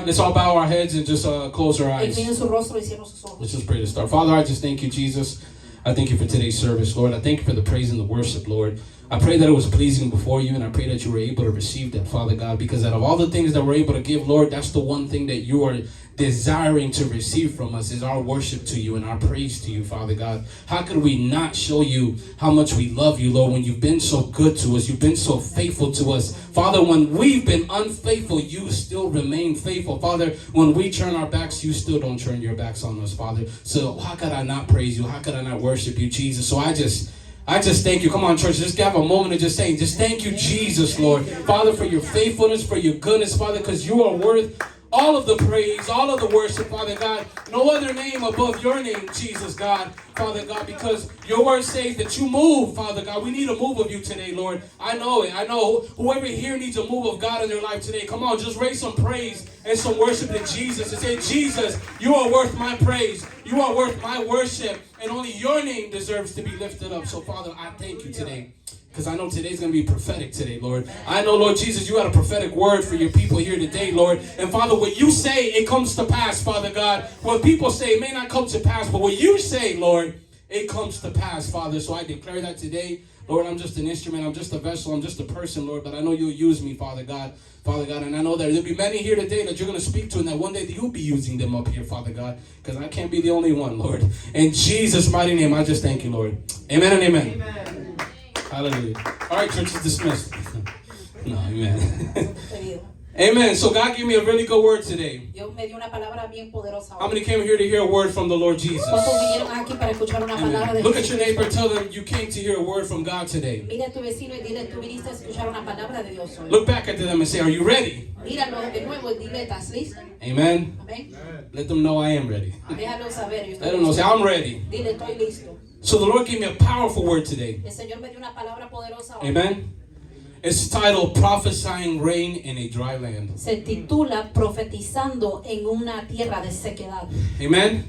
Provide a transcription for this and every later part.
Let's all bow our heads and just close our eyes. Inclinen su rostro y cierren sus ojos. Let's just pray to start. Father, I just thank you, Jesus. I thank you for today's service, Lord. I thank you for the praise and the worship, Lord. I pray that it was pleasing before you, and I pray that you were able to receive that, Father God, because out of all the things that we're able to give, Lord, that's the one thing that you are desiring to receive from us is our worship to you and our praise to you, Father God. How could we not show you how much we love you, Lord, when you've been so good to us, you've been so faithful to us. Father, when we've been unfaithful, you still remain faithful. Father, when we turn our backs, you still don't turn your backs on us, Father. So how could I not praise you? How could I not worship you, Jesus? So I just thank you. Come on, church. Just have a moment of just saying, just thank you, Jesus, Lord. Father, for your faithfulness, for your goodness, Father, because you are worth all of the praise, all of the worship, Father God. No other name above your name, Jesus, God, Father God, because your word says that you move, Father God. We need a move of you today, Lord. I know it. I know whoever here needs a move of God in their life today. Come on, just raise some praise and some worship to Jesus and say, Jesus, you are worth my praise. You are worth my worship, and only your name deserves to be lifted up. So, Father, I thank you today. Because I know today's going to be prophetic today, Lord. I know, Lord Jesus, you got a prophetic word for your people here today, Lord. And Father, what you say, it comes to pass, Father God. What people say, it may not come to pass, but what you say, Lord, it comes to pass, Father. So I declare that today, Lord, I'm just an instrument. I'm just a vessel. I'm just a person, Lord. But I know you'll use me, Father God. Father God, and I know that there'll be many here today that you're going to speak to, and that one day you'll be using them up here, Father God, because I can't be the only one, Lord. In Jesus' mighty name, I just thank you, Lord. Amen and amen. Amen. Hallelujah. All right, church is dismissed. No, amen. Amen. So God gave me a really good word today. Dios me dio una palabra bien poderosa. How many came here to hear a word from the Lord Jesus? ¿Cuántos vinieron aquí para escuchar una palabra de Look at your neighbor and tell them you came to hear a word from God today. Mira a tu vecino y dile, tú viniste a escuchar una palabra de Dios hoy. Look back at them and say, are you ready? Míralo de nuevo y dile, ¿estás listo? Amen. Amén. Let them know I am ready. Déjalo saber. Let them know, say, I'm ready. Dile, estoy listo. So the Lord gave me a powerful word today. El Señor me dio una palabra poderosa hoy. Amen. It's titled Prophesying Rain in a Dry Land. Se titula Profetizando en una tierra de sequedad. Amen.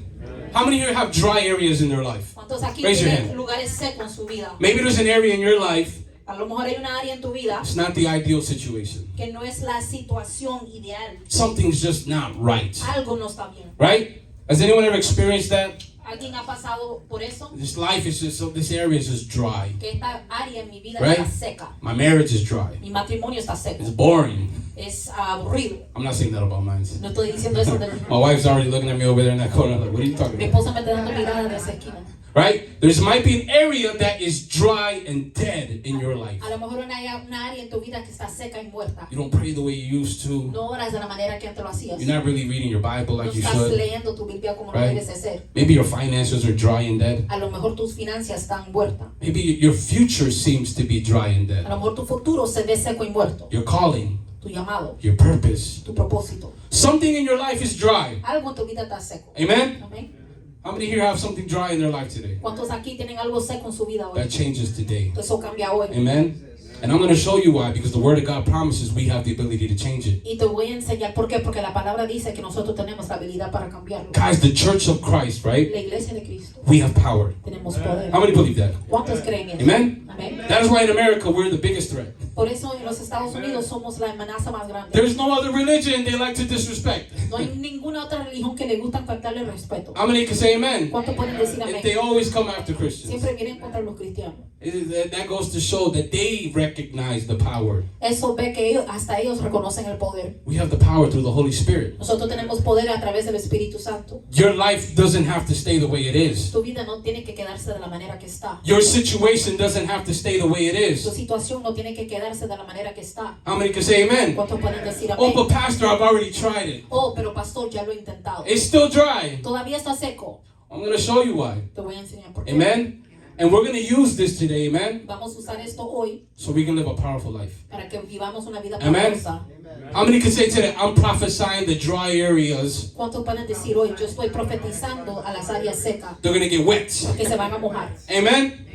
How many here have dry areas in their life? ¿Cuántos aquí Raise your tienen hand. lugares secos en su vida? Maybe there's an area in your life. A lo mejor hay una área en tu vida It's not the ideal situation. que no es la situación ideal. Something's just not right. Algo no está bien. Right? Has anyone ever experienced that? ¿Alguien ha pasado por eso? This life is just, this area is just dry. Que esta área en mi vida Right? está seca. My marriage is dry. Mi matrimonio está seco. It's boring. Es aburrido. I'm not saying that about mine. No estoy diciendo eso de My wife's already looking at me over there in that corner like, what are you talking mi about? esposa me está dando mirada de esa esquina. Right? There might be an area that is dry and dead in your life. A lo mejor hay una área en tu vida que está seca y muerta. You don't pray the way you used to. No oras de la manera que antes lo hacías. You're not really reading your Bible like No you estás should. leyendo tu Biblia como lo Right? debes de ser. Maybe your finances are dry and dead. A lo mejor tus finanzas están muertas. Maybe your future seems to be dry and A dead. lo mejor tu futuro se ve seco y muerto. Your calling, Tu llamado, your purpose. tu propósito. Something in your life is dry. Algo en tu vida está seco. Amen? Amén. How many here have something dry in their life today? ¿Cuántos aquí tienen algo seco en su vida hoy? That changes today. Eso cambia hoy. Amen? And I'm going to show you why, because the Word of God promises we have the ability to change it. Y te voy a enseñar por qué, porque la palabra dice que nosotros tenemos la habilidad para cambiarlo. Guys, the church of Christ, right? La iglesia de Cristo, We have power. tenemos poder. How many believe that? ¿Cuántos creen eso? Amen? Amén. That is why in America we're the biggest threat. Por eso en los Estados Unidos somos la amenaza más grande. There's no other religion they like to disrespect. No hay ninguna otra religión que le gusta faltarle respeto. How many can say amen? ¿Cuántos pueden decir And they amén? always come after Christians. Siempre vienen contra los cristianos. That goes to show that they recognize the power. Eso ve que ellos, hasta ellos reconocen el poder. We have the power through the Holy Spirit. Nosotros tenemos poder a través del Espíritu Santo. Your life doesn't have to stay the way it is. Tu vida no tiene que quedarse de la manera que está. Your situation doesn't have to stay the way it Tu is. situación no tiene que quedarse de la manera que está. How many can say amen? ¿Cuántos pueden decir Oh, amén? but pastor, I've already tried it. Oh, pero pastor, ya lo he intentado. It's still dry. Todavía está seco. I'm going to show you why. Te voy a enseñar por qué. Amen? And we're going to use this today, amen? Vamos a usar esto hoy So we can live a powerful life. para que vivamos una vida Amen. poderosa. How many can say today, I'm prophesying the dry areas, ¿Cuántos pueden decir hoy, yo estoy profetizando a las áreas secas they're going to get wet. que se van a mojar? Amen?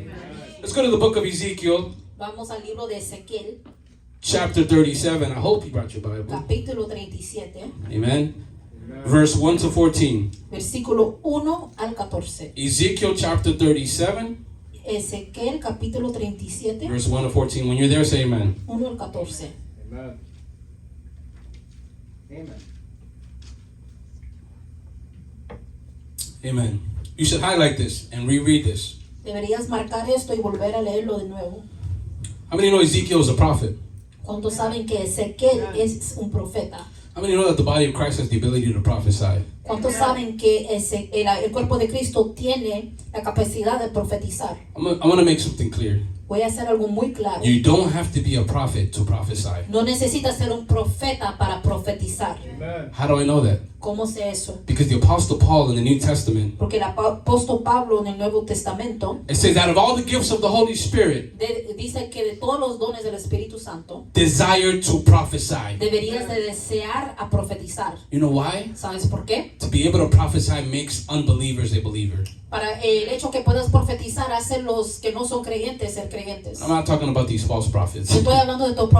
Let's go to the book of Ezekiel, Vamos al libro de Ezequiel, chapter 37. I hope you brought your Bible. capítulo 37, Amen? Verse 1 to 14. versículo 1 al 14. Ezekiel chapter 37, Ezequiel capítulo 37, verse 1 to 14. When you're there, say amen. 1 al 14. Amen. Amen. Amen. You should highlight this and reread this. Deberías marcar esto y volver a leerlo de nuevo. How many know Ezekiel is a prophet? ¿Cuántos saben que Ezequiel es un profeta? How many know that the body of Christ has the ability to prophesy? ¿Cuántos saben que el cuerpo de Cristo tiene la capacidad de profetizar? I'm going to make something clear. Voy a hacer algo muy claro. You don't have to be a prophet to prophesy. No necesitas ser un profeta para profetizar. How do I know that? ¿Cómo sé eso? Because the Apostle Paul in the New Testament, Porque el apóstol Pablo en el Nuevo Testamento it says that of all the gifts of the Holy Spirit, dice que de todos los dones del Espíritu Santo desire to prophesy. deberías de desear a profetizar. You know why? ¿Sabes por qué? To be able to prophesy makes unbelievers a believer. Para el hecho que puedas profetizar hace los que no son creyentes ser creyentes. I'm not talking about these false prophets. Estoy hablando de estos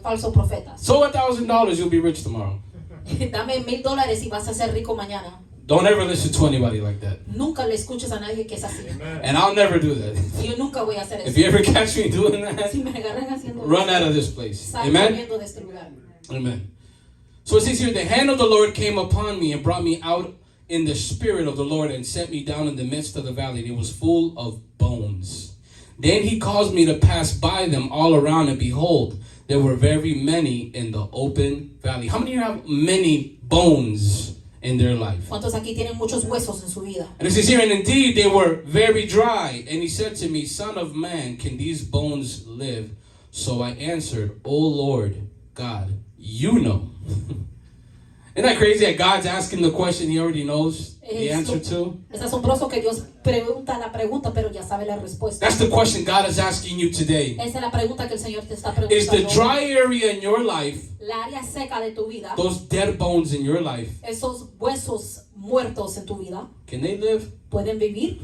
falsos profetas. So $1,000, you'll be rich tomorrow. Dame $1,000 y vas a ser rico mañana. Don't ever listen to anybody like that. Nunca le escuches a nadie que es así. And I'll never do that. Y yo nunca voy a hacer If eso. you ever catch me doing that, Si me agarran haciendo run eso, out of this place. sal Amen? corriendo de este lugar. Amen. So it says here, the hand of the Lord came upon me and brought me out in the spirit of the Lord and set me down in the midst of the valley. And it was full of bones. Then he caused me to pass by them all around, and behold, there were very many in the open valley. How many of you have many bones in their life? ¿Cuántos aquí tienen muchos huesos en su vida? And it says here, and indeed they were very dry. And he said to me, Son of man, can these bones live? So I answered, O Lord God, you know. Isn't that crazy that God's asking the question he already knows the answer to? Es asombroso que Dios pregunta la pregunta, pero ya sabe la respuesta. That's the question God is asking you today. Esa es la pregunta que el Señor te está Is the preguntando. dry area in your life, La área seca de tu vida, those dead bones in your life, esos huesos muertos en tu vida, can they live? ¿pueden vivir?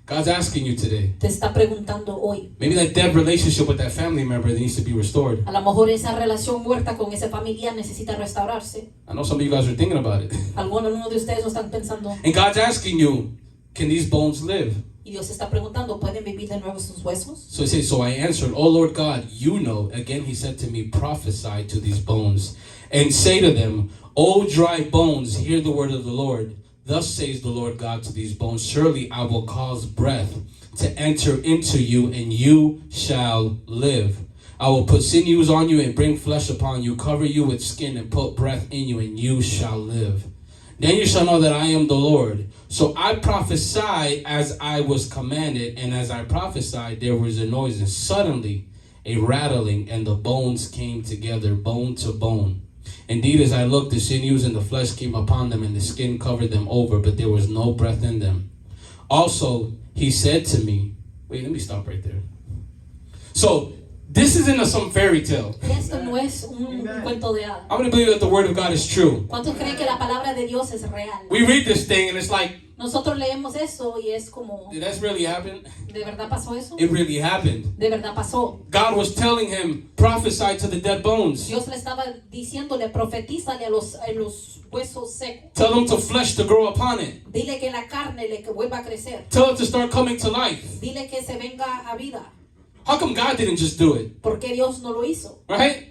God's asking you today. Te está preguntando hoy. Maybe that dead relationship with that family member that needs to be restored. A lo mejor esa relación muerta con ese familiar necesita restaurarse. I know some of you guys are thinking about it. Algunos de ustedes lo están pensando. And God's asking you, can these bones live? Y Dios está preguntando, ¿pueden vivir de nuevo sus huesos? So he says, so I answered, O Lord God, you know. Again he said to me, prophesy to these bones and say to them, O dry bones, hear the word of the Lord. Thus says the Lord God to these bones, surely I will cause breath to enter into you, and you shall live. I will put sinews on you and bring flesh upon you, cover you with skin and put breath in you, and you shall live. Then you shall know that I am the Lord. So I prophesied as I was commanded, and as I prophesied, there was a noise, and suddenly a rattling, and the bones came together, bone to bone. Indeed, as I looked, the sinews and the flesh came upon them, and the skin covered them over, but there was no breath in them. Also, he said to me, wait, let me stop right there. So, this isn't some fairy tale. Esto no es un cuento de hadas. I'm going to believe that the word of God is true. ¿Cuántos creen que la palabra de Dios es real? We read this thing, and it's like, Nosotros leemos eso y es como, did that really happen? ¿de verdad pasó eso? It really happened. De verdad pasó. God was telling him, prophesy to the dead bones. Dios le estaba diciéndole, profetízale a los huesos secos. Tell them to flesh to grow upon it. Dile que la carne le vuelva a crecer. Tell it to start coming to life. Dile que se venga a vida. How come God didn't just do it? ¿Por qué Dios no lo hizo? Right?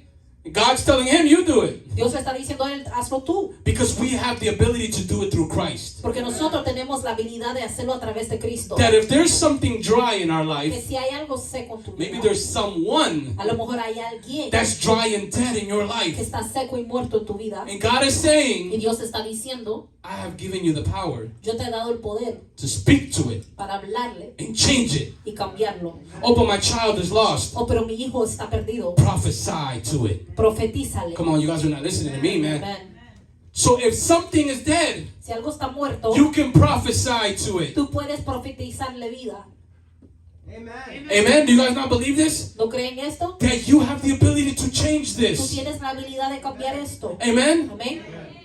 God's telling him, you do it. Dios le está diciendo a él, hazlo tú. Because we have the ability to do it through Christ. Porque nosotros tenemos la habilidad de hacerlo a través de Cristo. That if there's something dry in our Que life, si hay algo seco en tu maybe vida, there's someone a lo mejor hay alguien that's dry and dead in your que life. está seco y muerto en tu vida. And God is Y saying, Dios está diciendo, I have given you the power yo te he dado el poder to speak to it para hablarle and change it. y cambiarlo. Oh, but my child is lost. Oh, pero mi hijo está perdido. Prophesy to it. Profetízale. Come on, you guys are not listening to me, man. Amen. So if something is dead, Si algo está muerto, you can prophesy to it. tú puedes profetizarle vida. Amen. Do you guys not believe this? ¿No creen esto? That you have the ability to change Tú this. tienes la habilidad de cambiar esto. Amen. Amén.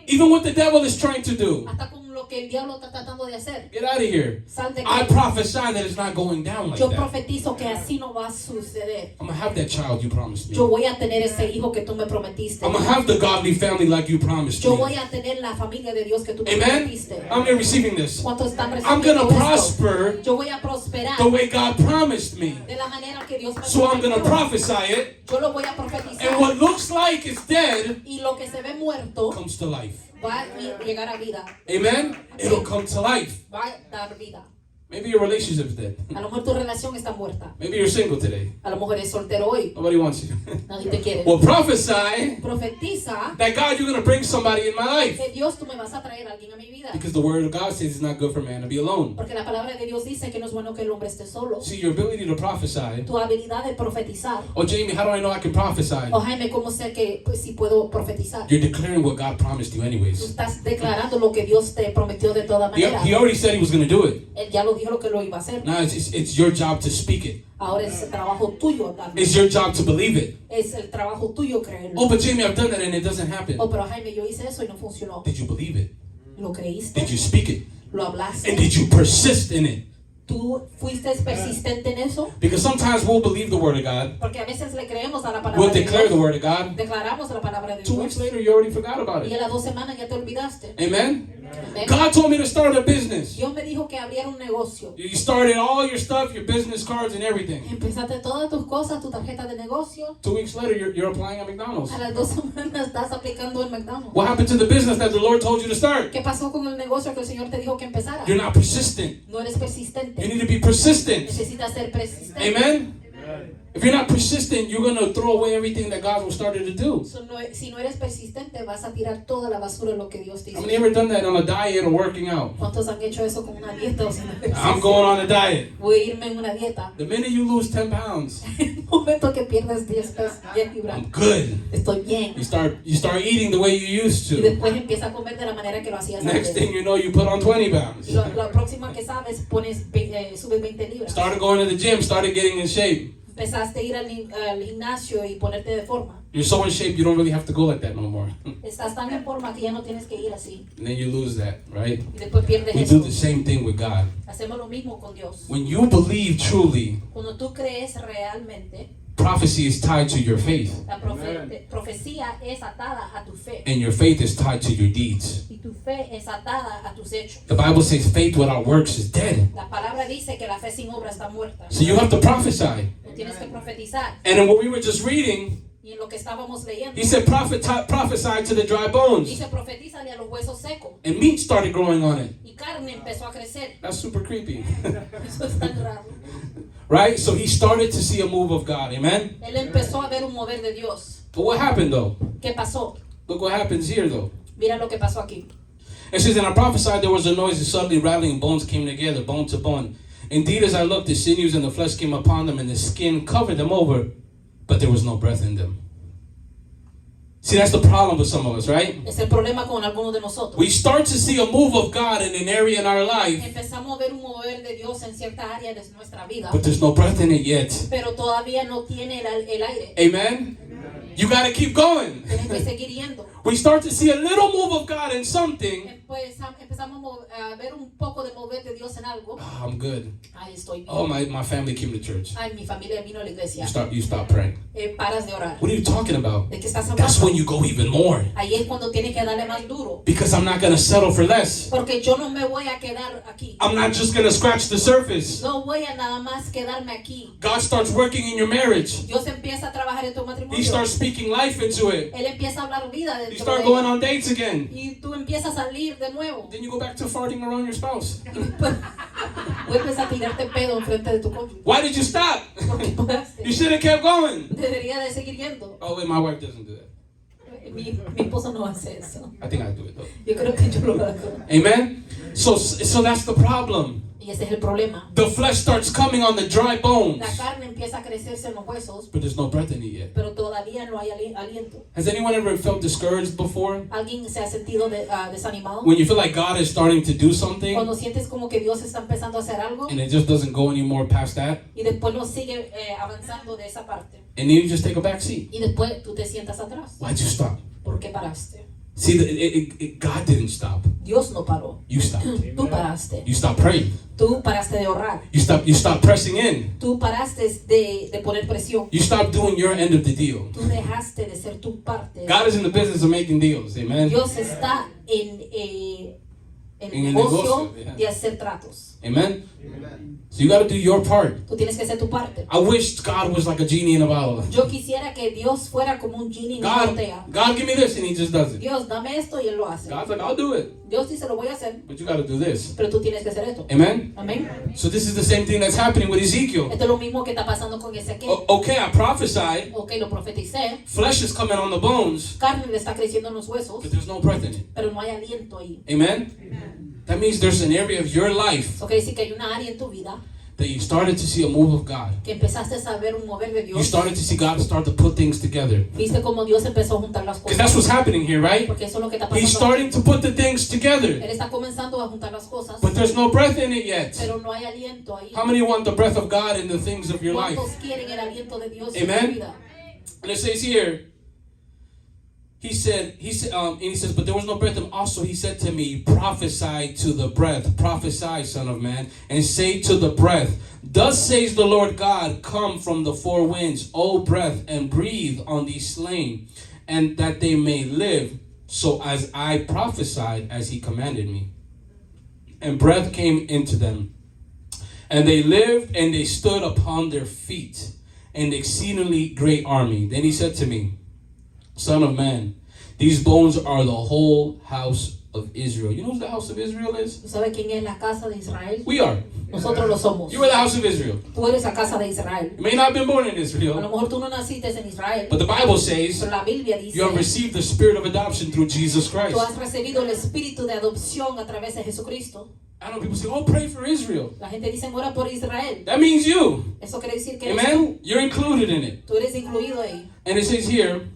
Even what the devil is trying to do. Hasta con lo que el diablo está tratando de hacer. Get out of here. Sal de I aquí. prophesy that it's not going down like Yo that. profetizo que así no va a suceder. I'm going to have that child you promised me. Yo voy a tener ese hijo que tú me prometiste. I'm going to have the godly family like you promised Yo me. voy a tener la familia de Dios que tú me Amen. prometiste. I'm receiving this. ¿Cuántos están I'm going recibiendo to esto? prosper Yo voy a prosperar the way God promised me. de la manera que Dios me So I'm going to prometió. prophesy it. Yo lo voy a And profetizar. what looks like it's dead Y lo que se ve muerto comes to life. va a llegar a vida. Amen? It'll come to life. Va a dar vida. Maybe your relationship's dead. A lo mejor tu relación está muerta. Maybe you're single today. A lo mejor eres soltero hoy. Nobody wants you. Nadie te quiere. Well, prophesy Profetiza that God, you're going to bring somebody in my life. que Dios, tú me vas a traer a alguien a mi vida. Because the word of God says it's not good for man to be alone. Porque la palabra de Dios dice que no es bueno que el hombre esté solo. See, your ability to prophesy. Tu habilidad de profetizar. Oh, Jamie, how do I know I can prophesy? O Jaime, ¿cómo sé que pues, si puedo profetizar? You're declaring what God promised you Tú anyways. estás declarando lo que Dios te prometió de toda manera. He already said he was going to do it. Él ya lo dijo lo que lo iba a hacer. Now it's your job to speak it. Ahora es el trabajo tuyo darlo. It's your job to believe it. Es el trabajo tuyo creerlo. Oh, but Jamie, I've done that and it doesn't happen. Oh, pero Jaime, yo hice eso y no funcionó. Did you believe it? ¿Lo creíste? Did you speak it? ¿Lo hablaste? And did you persist in it? ¿Tú fuiste persistente en eso? Because sometimes we'll believe the word of God. Porque a veces le creemos a la palabra We'll de declare the Dios. word of God. Declaramos la palabra de 2 weeks Dios. later, you already forgot about Y a it. las 2 semanas ya te olvidaste. Amen? Amén. God told me to start a business. Dios me dijo que abriera un negocio. You started all your stuff, your business cards and everything. Empezaste todas tus cosas, tu tarjeta de negocio. 2 weeks later, you're applying at McDonald's. A las 2 semanas estás aplicando en McDonald's. What happened to the business that the Lord told you to start? ¿Qué pasó con el negocio que el Señor te dijo que empezara? You're not persistent. No eres You persistente. need to be persistent. Necesitas ser persistente. Amen? If you're not persistent, you're going to throw away everything that God started to do. Si no eres persistente, vas a tirar toda la basura de lo que Dios te How hizo. many ever done that on a diet or working out? ¿Cuántos han hecho eso con una dieta o sin I'm ejercicio? going on a diet. Voy a irme en una dieta. The minute you lose 10 pounds, El momento que pierdes 10 libras, I'm good. estoy bien. You start eating the way you used Y to. después empieza a comer de la manera que lo hacías Next antes. thing you know, you put on 20 pounds. Y lo próximo que sabes, subes 20 libras. Started going to the gym, started getting in shape. Empezaste a ir al gimnasio y ponerte de forma. You're so in shape, you don't really have to go like that no more. Estás tan en forma que ya no tienes que ir así. And then you lose that, right? Y después pierdes We do eso. the same thing with God. Hacemos lo mismo con Dios. When you believe truly, Cuando tú crees realmente, prophecy is tied to your faith, la profecía es atada a tu fe. and your faith is tied to your deeds. Y tu fe es atada a tus hechos. The Bible says faith without works is dead. La palabra dice que la fe sin obra está muerta. So you have to prophesy. Tú tienes que profetizar. And in what we were just reading, Y en lo que estábamos leyendo, he said prophesy to the dry bones. dice profetízale a los huesos secos. And meat started growing on it. Y carne empezó a crecer. That's super creepy. Eso es tan raro. Right? So he started to see a move of God. Amen? Él empezó a ver un mover de Dios. But what happened though? ¿Qué pasó? Look what happens here though. Mira lo que pasó aquí. It says, and I prophesied there was a noise, and suddenly rattling bones came together, bone to bone. Indeed, as I looked, the sinews and the flesh came upon them, and the skin covered them over, but there was no breath in them. See, that's the problem with some of us, right? Es el problema con algunos de nosotros. We start to see a move of God in an area in our life, Empezamos a ver un mover de Dios en cierta área de nuestra vida, but there's no breath in it yet. pero todavía no tiene el aire. Amen? You got to keep going. Tienes que seguir yendo. We start to see a little move of God in something. Empezamos a ver un poco de mover de Dios en algo. Oh, I'm good. Ay, estoy bien. Oh, my family came to church. Ay, mi familia vino a la iglesia. You stop praying. Paras de orar. What are you talking about? ¿De qué estás That's hablando? when you go even more. Ahí es cuando tienes que darle más duro. Because I'm not going to settle for less. Porque yo no me voy a quedar aquí. I'm not just going to scratch the surface. No voy a nada más quedarme aquí. God starts working in your marriage. Dios empieza a trabajar en tu matrimonio. He starts speaking life into it. Él empieza a hablar vida You dentro start de going ella. on dates again. Y tú empiezas a salir de nuevo. Then you go back to farting around your spouse. Vuelves a tirarte pedo enfrente de tu cónyuge. Why did you stop? ¿Por qué paraste? You should have kept going. Debería de seguir yendo. Oh, wait, my wife doesn't do that. Mi esposo no hace eso. I think I do it though. Yo creo que yo lo hago. Amen? So that's the problem. Y ese es el problema. The flesh starts coming on the dry bones, La carne empieza a crecerse en los huesos, but there's no breath in it yet. pero todavía no hay aliento. Has anyone ever felt discouraged before? ¿Alguien se ha sentido desanimado? When you feel like God is starting to do something Cuando sientes como que Dios está empezando a hacer algo and it just doesn't go anymore past that, y después no sigue avanzando de esa parte. and then you just take a back seat. Y después tú te sientas atrás. Why'd you stop? ¿Por qué paraste? See, God didn't stop. Dios no paró. You stopped. Tú paraste. You stopped praying. Tú paraste de orar. You stopped pressing in. Tú paraste de poner presión. You stopped doing your end of the deal. Tú dejaste de ser tu parte. God is in the business of making deals. Amen. Dios está el En el negocio negocio, yeah. de hacer tratos. Amen? So you got to do your part. Tú tienes que hacer tu parte. I wish God was like a genie in a bottle. Yo quisiera que Dios fuera como un genie en una botella. God, give me this, and He just does it. Dios, dame esto y Él lo hace. God's like, I'll do it, Dios dice, lo voy a hacer, but you got to do this. pero tú tienes que hacer esto. Amen? Amén. So this is the same thing that's happening with Ezekiel. Esto es lo mismo que está pasando con Ezequiel. Okay, I prophesied. Ok, lo profeticé. Flesh is coming on the bones, Carne le está creciendo en los huesos, but there's no breath in it. pero no hay aliento ahí. Amen? That means there's an area of your life Eso quiere decir que hay una área en tu vida that you started to see a move of God. que empezaste a ver un mover de You Dios. started to see God start to put things together. Viste cómo Dios empezó a juntar las Because that's cosas. what's happening here, right? Porque eso es lo que está He's pasando. starting to put the things together, Él está comenzando a juntar las cosas, but there's no breath in it yet. pero no hay aliento ahí. How many want the breath of God in the things of your life? ¿Cuántos quieren el aliento de Dios en Amen. su vida? And it says here, he says, but there was no breath. And also he said to me, prophesy to the breath, prophesy, son of man, and say to the breath, thus says the Lord God, come from the four winds, O breath, and breathe on these slain, and that they may live. So as I prophesied, as he commanded me, and breath came into them, and they lived, and they stood upon their feet, an exceedingly great army. Then he said to me, Son of man, these bones are the whole house of Israel. You know who the house of Israel is? ¿Tú sabes quién es la casa de Israel? We are. Nosotros lo somos. You are the house of Israel. Tú eres la casa de Israel. You may not have been born in A lo Israel, mejor tú no naciste en Israel, but the Bible says pero la Biblia dice you have received the spirit of adoption through Jesus Christ. tú has recibido el espíritu de adopción a través de Jesucristo. I know people say, oh, pray for Israel. La gente dice, ora por Israel. That means you. Eso quiere decir que eres Amen? You're included in it. tú eres incluido ahí. And it says here,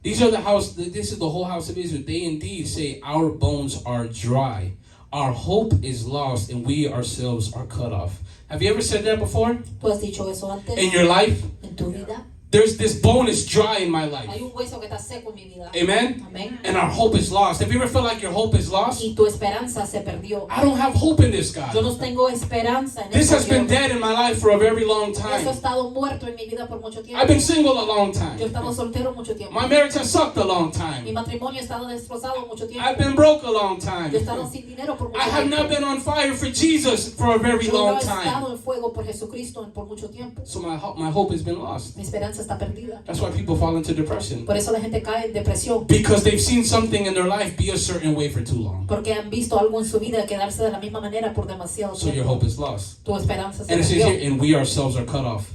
this is the whole house of Israel. They indeed say, our bones are dry. Our hope is lost, and we ourselves are cut off. Have you ever said that before? Tú has dicho eso antes In your life? en tu vida. There's this bone is dry in my Hay life. un hueso que está seco en mi vida. Amen? Amén. And our hope is lost. Have you ever felt like your hope is lost? Y tu esperanza se perdió. I don't have hope in this, Yo God. no tengo esperanza en This este has been Dios. dead in my life for a very long Eso ha time. estado muerto en mi vida por mucho tiempo. I've been single a long Yo he time. estado soltero mucho tiempo. My marriage has sucked a long Mi time. matrimonio ha estado destrozado mucho tiempo. I've been broke a long Yo he time. estado sin dinero por mucho I have not tiempo. been on fire for Jesus for a very Yo no long he estado time. en fuego por Jesucristo por mucho tiempo. So my hope has been lost. Mi esperanza está perdida. That's why people fall into depression. Por eso la gente cae en depresión. Because they've seen something in their life be a certain way for too long. Porque han visto algo en su vida quedarse de la misma manera por demasiado So your tiempo. hope is lost. Tu esperanza se And it says perdió. here, and we ourselves are cut off.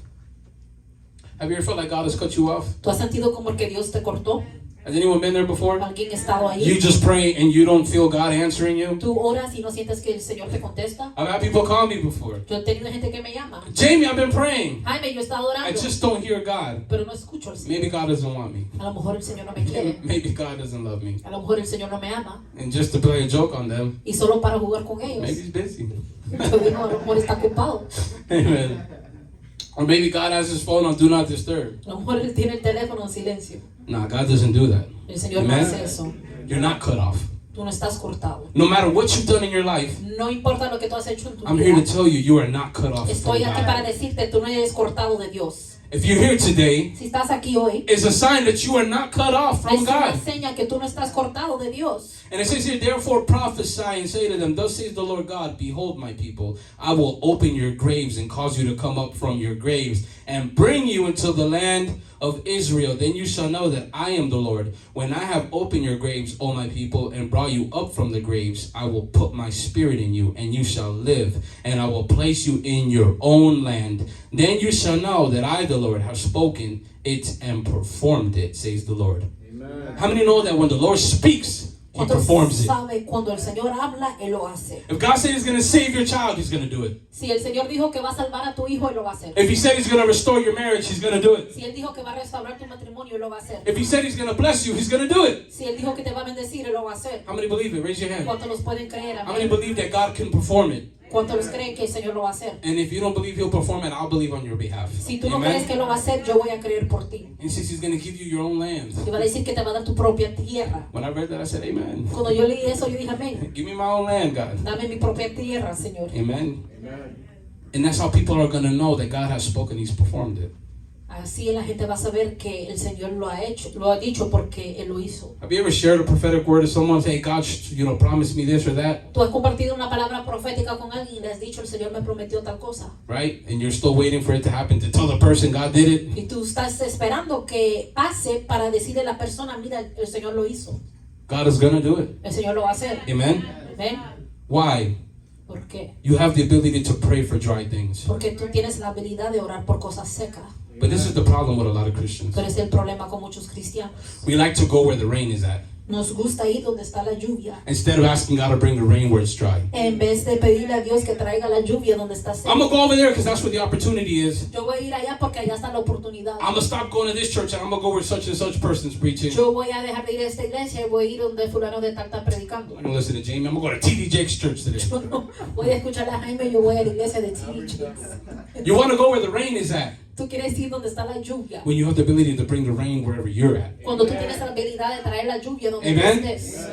Have you ever felt like God has cut you off? ¿Tú has sentido como que Dios te cortó? Has anyone been there before? ¿Alguien ha estado ahí? You just pray and you don't feel God answering you? Tú oras y no sientes que el Señor te contesta. I've had people call me before. Yo he tenido gente que me llama. Jamie, I've been praying. Jaime, yo he estado I orando, just don't hear God. pero no escucho al Señor. Maybe God doesn't want me. A lo mejor el Señor no me quiere. Maybe God doesn't love me. A lo mejor el Señor no me ama. And just to play a joke on them, Y solo para jugar con ellos. maybe He's busy. Yo digo, a lo mejor está ocupado. Amen. Or maybe God has His phone on Do Not Disturb. A lo mejor él tiene el teléfono en silencio. Nah, God doesn't do that. El Señor no hace eso. You're not cut off. Tú no estás cortado. No matter what you've done in your life, No importa lo que tú has hecho en tu I'm here to vida. tell you, you are not cut off from Estoy aquí para God. decirte, tú no eres cortado de Dios. If you're here today, Si estás aquí hoy, it's a sign that you are not cut off from es una God. seña que tú no estás cortado de Dios. And it says here, therefore prophesy and say to them, thus says the Lord God, behold, my people, I will open your graves and cause you to come up from your graves and bring you into the land of Israel. Then you shall know that I am the Lord. When I have opened your graves, O my people, and brought you up from the graves, I will put my spirit in you, and you shall live, and I will place you in your own land. Then you shall know that I, the Lord, have spoken it and performed it, says the Lord. Amen. How many know that when the Lord speaks, He ¿Cuántos performs it? saben cuando el Señor habla, Él lo hace? If God said He's going to save your child, He's going to do it. Si el Señor dijo que va a salvar a tu hijo, Él lo va a hacer. If He said He's going to restore your marriage, He's going to do it. Si Él dijo que va a restaurar tu matrimonio, Él lo va a hacer. If He said He's going to bless you, He's going to do it. Si Él dijo que te va a bendecir, Él lo va a hacer. How many believe it? Raise your hand. ¿Cuántos los pueden creer? How many Amén. believe that God can perform it? ¿Cuántos los creen que el Señor lo va a hacer? And if you don't believe He'll perform it, I'll believe on your behalf. Si tú no crees que lo va a hacer, yo voy a creer por ti. And He says He's going to give you your own land. Te va a decir que te va a dar tu propia tierra. When I read that, I said, Amen. Cuando yo leí eso, yo dije, amén. Give me my own land, God. Dame mi propia tierra, Señor. Amen. Amen. And that's how people are going to know that God has spoken, He's performed it. Así la gente va a saber que el Señor lo ha dicho porque Él lo hizo. Have you ever shared a prophetic word to someone? Say, God, promise me this or that. Tú has compartido una palabra profética con alguien y le has dicho, el Señor me prometió tal cosa. Right? And you're still waiting for it to happen to tell the person God did it. Y tú estás esperando que pase para decirle a la persona, mira, el Señor lo hizo. God is going to do it. El Señor lo va a hacer. Amen? ¿Ven? Why? ¿Por qué? You have the ability to pray for dry things. Porque tú tienes la habilidad de orar por cosas secas. But this is the problem with a lot of Christians. Pero es el problema con muchos cristianos. We like to go where the rain is at, Nos gusta ir donde está la lluvia, instead of asking God to bring the rain where it's dry. en vez de pedirle a Dios que traiga la lluvia donde está seca. I'm going to go over there because that's where the opportunity is. Yo voy a ir allá porque allá está la oportunidad. I'm going to stop going to this church and I'm going to go where such and such person's preaching. Yo voy a dejar de ir a esta iglesia y voy a ir donde fulano de tal está predicando. I'm going to listen to Jamie. I'm going to go to TD Jake's church today. Yo no voy a escuchar a Jaime, yo voy a la iglesia de T.D. Jakes. You want to go where the rain is at, Tú quieres ir donde está la lluvia. when you have the ability to bring the rain wherever you're at. Cuando tú tienes la habilidad de traer la lluvia donde tú Amen. estés.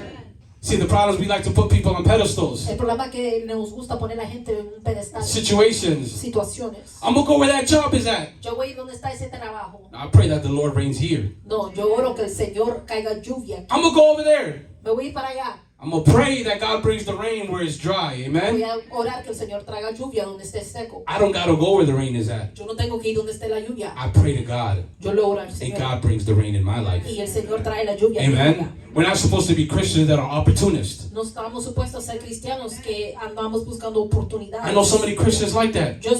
See, the problem is we like to put people on pedestals, El problema es que nos gusta poner a la gente en un pedestal. situations. Situaciones. I'm going to go where that job is at. Yo voy a ir donde está ese trabajo. I pray that the Lord reigns here. No, yo oro que el Señor caiga lluvia. I'm going to go over there. Me voy a ir para allá. I'm going to pray that God brings the rain where it's dry. Voy Amen. a orar que el Señor traiga lluvia donde esté seco. I don't got to go where the rain is at. Yo no tengo que ir donde esté la lluvia. I pray to God, Yo le oro al and Señor. God brings the rain in my life. Y el Señor trae la lluvia. en mi vida. Amen. We're not supposed to be Christians that are opportunists. No estamos supuestos a ser cristianos que andamos buscando oportunidades. I know so many Christians like that, Yo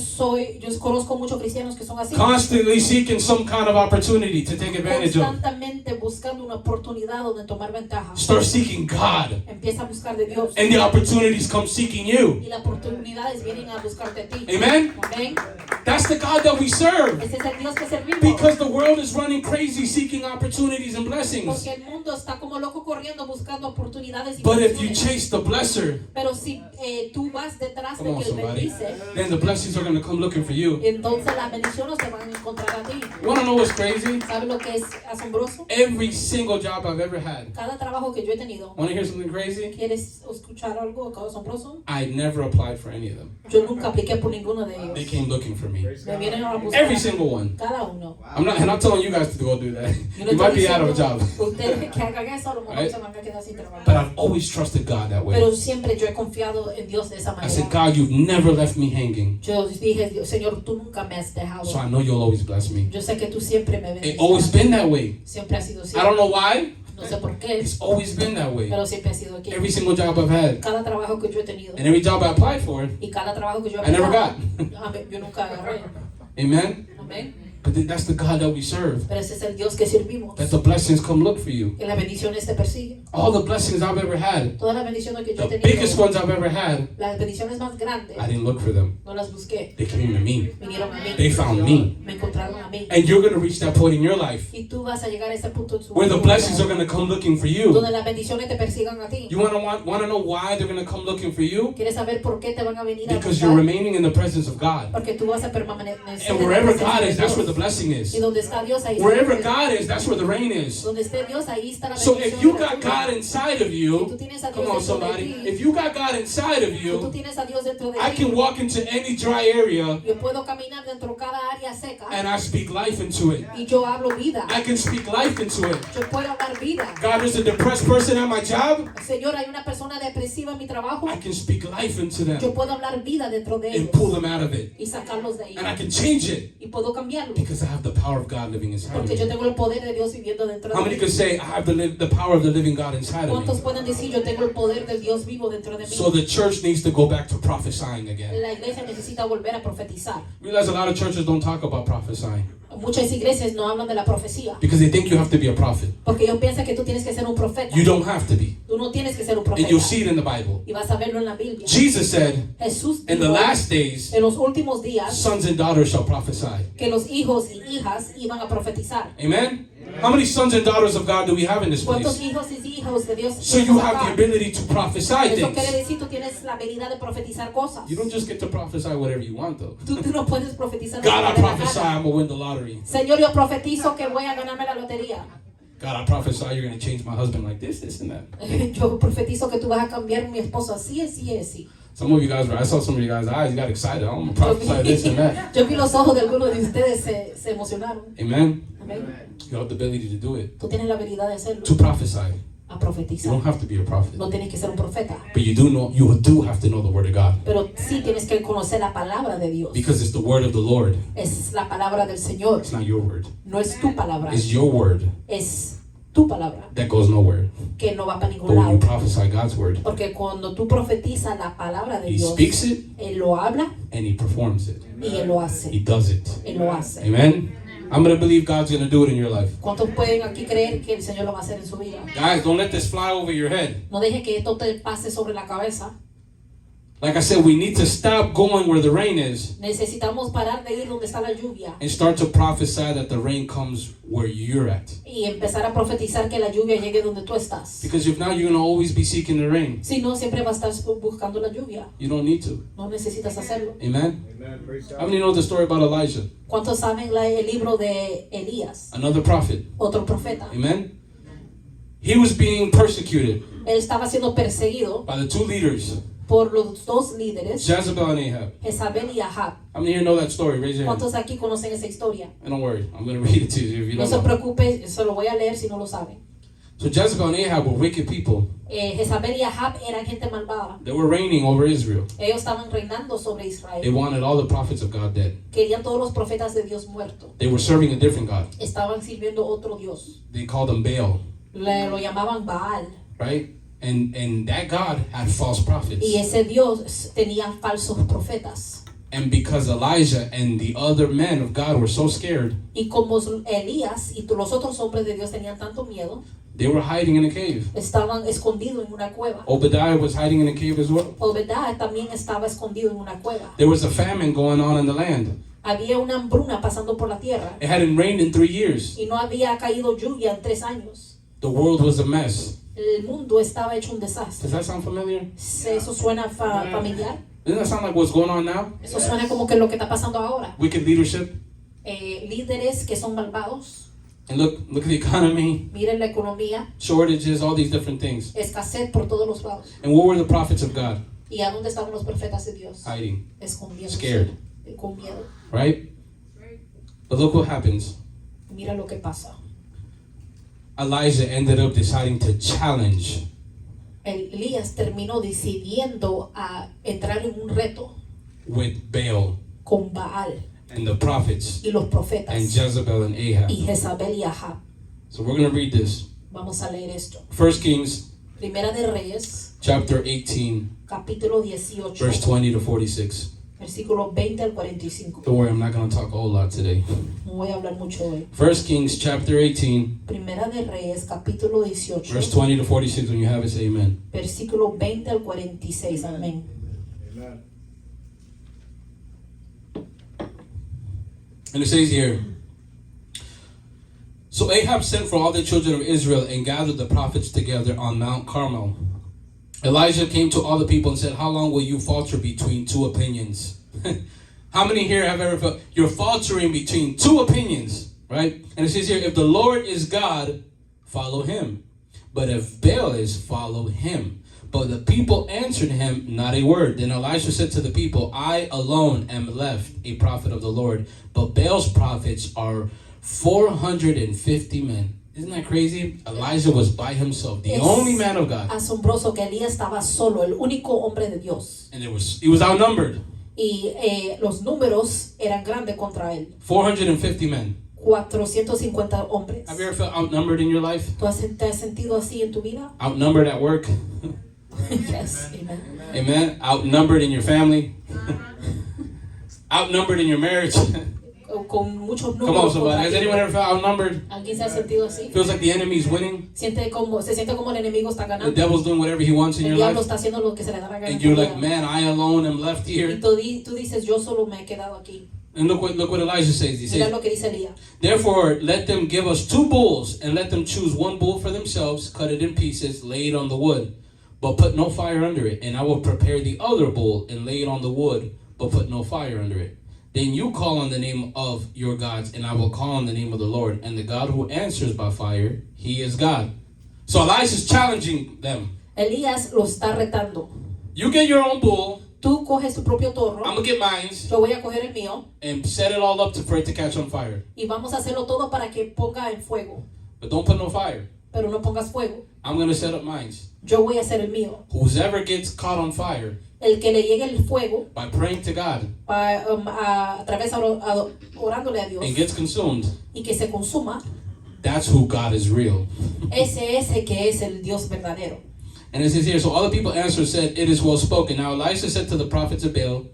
conozco muchos cristianos que son así. constantly seeking some kind of opportunity to take advantage of. Constantemente buscando una oportunidad donde tomar ventaja. Start seeking God, Empieza a buscar de Dios. and the opportunities come seeking you. Y las oportunidades vienen a buscarte a ti. Amen. Amén. That's the God that we serve. Ese es el Dios que servimos. Because the world is running crazy seeking opportunities and blessings. Porque el mundo está como loco corriendo buscando oportunidades y But if you bendiciones. chase the blesser, Pero si tú vas detrás come de on que él somebody, bendice, then the blessings are going to come looking for you. entonces las bendiciones te van a encontrar a ti. You want to know what's crazy? ¿Sabes lo que es asombroso? Every single job I've ever had. Cada trabajo que yo he tenido. Want to hear something crazy? ¿Quieres escuchar algo asombroso? I never applied for any of them. Yo nunca apliqué por ninguno de They ellos. came looking for me. Me vienen a buscar. Every single one. Cada uno. I'm not telling you guys to go do that. Yo no You might estoy be out of a diciendo job. ustedes que hagan eso, a lo mejor Right? se van a quedar sin trabajo. But I've always trusted God that way. Pero siempre yo he confiado en Dios de esa I said, manera. God, you've never left me hanging. Yo dije, Señor, tú nunca me has dejado. So I know you'll always bless me. Yo sé que tú siempre me It's always bendices. been that way. Siempre ha sido así. I don't know why. No sé por qué, It's always been that way. pero siempre ha sido aquí. Every single job I've had. Cada trabajo que yo he tenido And every job I applied for, y cada trabajo que yo he I never aplicado, got. yo nunca agarré. Amen? Amén. But that's the God that we serve. Pero ese es el Dios que servimos. That the blessings come look for you. Que las bendiciones te persiguen. All the blessings I've ever had, Todas las bendiciones que yo the he biggest tenido, ones I've ever had, las bendiciones más grandes, I didn't look for them. no las busqué. They came to me. Vinieron a mí. They found me. Me encontraron a mí. And you're going to reach that point in your life Y tú vas a llegar a ese punto en su where the vida blessings are going to come looking for you. donde las bendiciones te persigan a ti. You want to know why they're going to come looking for you? ¿Quieres saber por qué te van a venir a Because you're buscar? remaining in the presence of God. Porque tú vas a permanecer And en la wherever presencia God de is, that's Dios. where the blessing Y is. donde está Dios, ahí está Wherever la God is, that's where the rain is. Donde esté Dios, ahí está la So bendición. if you de la got lluvia. God inside of Si tú you, tienes a Dios come on dentro de somebody, ti, if you got God inside of si tú you, tienes a Dios dentro de I ti, can walk into any dry area yo puedo caminar dentro de cada área seca and I speak life into it. y yo hablo vida. I can speak life into it. Yo puedo hablar vida. God, there's a depressed person at my job. Señor, hay una persona depresiva en mi trabajo. I can speak life into Yo them puedo hablar vida dentro de and ellos pull them out of it. y sacarlos de ahí. And I can change it Y puedo cambiarlo because I have the power of God living inside of porque yo me. tengo el poder de Dios viviendo dentro How de many mí. could say, I have the power of the living God inside of ¿Cuántos me? pueden decir yo tengo el poder del Dios vivo dentro de mí? So the church needs to go back to prophesying again. La iglesia necesita volver a profetizar. Realize a lot of churches don't talk about prophesying Muchas iglesias no hablan de la profecía because they think you have to be a prophet. porque ellos piensan que tú tienes que ser un profeta. You don't have to be. Tú no tienes que ser un And profeta. you'll see it in the Bible. Y vas a verlo en la Biblia. Jesus said, Jesús in the dijo last days, en los últimos días sons and daughters shall prophesy. que los hijos y hijas iban a profetizar. Amen? How many sons and daughters of God do we have in this ¿Cuántos place? hijos y hijas de Dios? So you have the ability to prophesy Eso quiere things. decir tú tienes la habilidad de profetizar cosas. You don't just get to prophesy whatever you want, though. Tú no puedes profetizar. God, I lo que te dé la prophesy gana. I'm going to win the lottery. Señor, yo profetizo que voy a ganarme la lotería. God, I prophesy you're going to change my husband like this, and that. Yo profetizo que tú vas a cambiar mi esposo así, así, así. Some of you guys, I saw some of you guys' eyes, you got excited. I'm going to prophesy this and that. Yo vi los ojos de algunos de ustedes se emocionaron. Amen. Amén. You have the ability to do it. Tú tienes la habilidad de hacerlo. To prophesy. A You profetizar. don't have to be a prophet. No tienes que ser un profeta. But you do have to know the word of God. Pero sí tienes que conocer la palabra de Dios. Because it's the word of the Lord. Es la palabra del Señor. It's not your word. No es tu palabra. It's your word Es tu palabra. that goes nowhere. Que no va para But ningún when you lado. prophesy God's word, Porque cuando tú profetizas la palabra de He Dios, speaks it Él lo habla and He performs it. y Él lo He hace. does it. Él lo hace. Amen. I'm going to believe God's going to do it in your life. ¿Cuántos pueden aquí creer que el Señor lo va a hacer en su vida? Guys, don't let this fly over your head. No deje que esto te pase sobre la cabeza. Like I said, we need to stop going where the rain is Necesitamos parar de ir donde está la lluvia and start to prophesy that the rain comes where you're at. y empezar a profetizar que la lluvia llegue donde tú estás. Because if not, you're going to always be seeking the rain. Si no, siempre vas a estar buscando la lluvia. You don't need to. No necesitas hacerlo. Amen. Amen. Praise How God. many know the story about Elijah? ¿Cuántos saben el libro de Elías? Another prophet. Otro profeta. Amen. He was being persecuted Él estaba siendo perseguido by the two leaders, por los dos líderes, Jezebel and Ahab. Jezabel y Ahab. How many here know that story? Raise your hand. ¿Cuántos aquí conocen esa historia? And don't worry, I'm going to read it to you if you No don't se know. preocupe, se lo voy a leer si no lo saben. So Jezebel and Ahab were wicked people. Jezabel y Ahab eran gente malvada. They were reigning over Israel. Ellos estaban reinando sobre They Israel. wanted all the prophets of God dead. Querían todos los profetas de Dios muertos. They were serving a different God. Estaban sirviendo otro Dios. They called him Baal, Lo llamaban Baal. right? And that God had false prophets. Y ese Dios tenía falsos profetas. And because Elijah and the other men of God were so scared, Y como Elías y los otros hombres de Dios tenían tanto miedo, they were hiding in a cave. estaban escondidos en una cueva. Obadiah was hiding in a cave as well. Obadiah también estaba escondido en una cueva. There was a famine going on in the land. Había una hambruna pasando por la tierra It hadn't rained in 3 years. y no había caído lluvia en 3 años. The world was a mess. El mundo estaba hecho un desastre. Does that sound familiar? ¿Eso suena familiar? Doesn't that sound like what's going on now? Eso suena como que lo que está pasando ahora. Wicked leadership. Líderes que son malvados. And look at the economy, Miren la economía. shortages, all these different things. Escasez por todos los lados. And what were the prophets of God? ¿Y a dónde estaban los profetas de Dios? Hiding, Escondidos. scared, Con miedo. right? But look what happens. Mira lo que pasa. Elijah ended up deciding to challenge Elías terminó decidiendo a entrar en un reto with Baal con Baal and the prophets y los profetas and Jezebel and Ahab. y Jezabel y Ahab. So we're going to read this. Vamos a leer esto. 1 Kings Primera de Reyes, chapter 18, capítulo 18, verse 20 to 46. versículo 20 al 45. Don't worry, I'm not going to talk a whole lot today. No voy a hablar mucho hoy. 1 Kings chapter 18, Primera de Reyes, capítulo 18, verse 20 to 46. When you have it, say amen. versículo 20 al 46. Amén. Amen. And it says here, so Ahab sent for all the children of Israel and gathered the prophets together on Mount Carmel. Elijah came to all the people and said, how long will you falter between two opinions? How many here have ever felt you're faltering between two opinions, right? And it says here, if the Lord is God, follow him. But if Baal is, follow him. But the people answered him not a word. Then Elisha said to the people, I alone am left a prophet of the Lord, but Baal's prophets are 450 men. Isn't that crazy? Elijah was by himself, the only man of God. Asombroso que Elías estaba solo, el único hombre de Dios. And he was outnumbered. Y los números eran grandes contra él. 450 men. 450 hombres. Have you ever felt outnumbered in your life? ¿Tú te has sentido así en tu vida? Outnumbered at work? Yes, amen. Amen. Outnumbered in your family? Outnumbered in your marriage? Con muchos Come on, números somebody. contra Has ti. anyone ever felt outnumbered? ¿Alguien se ha sentido así? Feels like the enemy's winning. Se siente como el enemigo está The ganando. devil's doing whatever he wants in El your diablo life. está haciendo lo que se le da la gana. And en tu you're vida. like, man, I alone am left Y here. tú dices, yo solo me he quedado aquí. And look what Elijah says. He Mira says, lo que dice Elías. therefore, let them give us 2 bulls, and let them choose 1 bull for themselves, cut it in pieces, lay it on the wood, but put no fire under it. And I will prepare the other bull and lay it on the wood, but put no fire under it. Then you call on the name of your gods, and I will call on the name of the Lord. And the God who answers by fire, he is God. So Elijah's challenging them. Elías lo está retando. You get your own bull. Tú coges tu propio toro. I'm gonna get mine. Yo voy a coger el mío. And set it all up for it to catch on fire. Y vamos a hacerlo todo para que ponga en fuego. But don't put no fire. Pero no pongas fuego. I'm gonna set up mine. Yo voy a hacer el mío. Whoever gets caught on fire. El que le llegue el fuego. By praying to God. A través orándole a Dios. And gets consumed. Y que se consuma. That's who God is real. Ese es el que es el Dios verdadero. And it says here, so all the people answered said, it is well spoken. Now Elisha said to the prophets of Baal,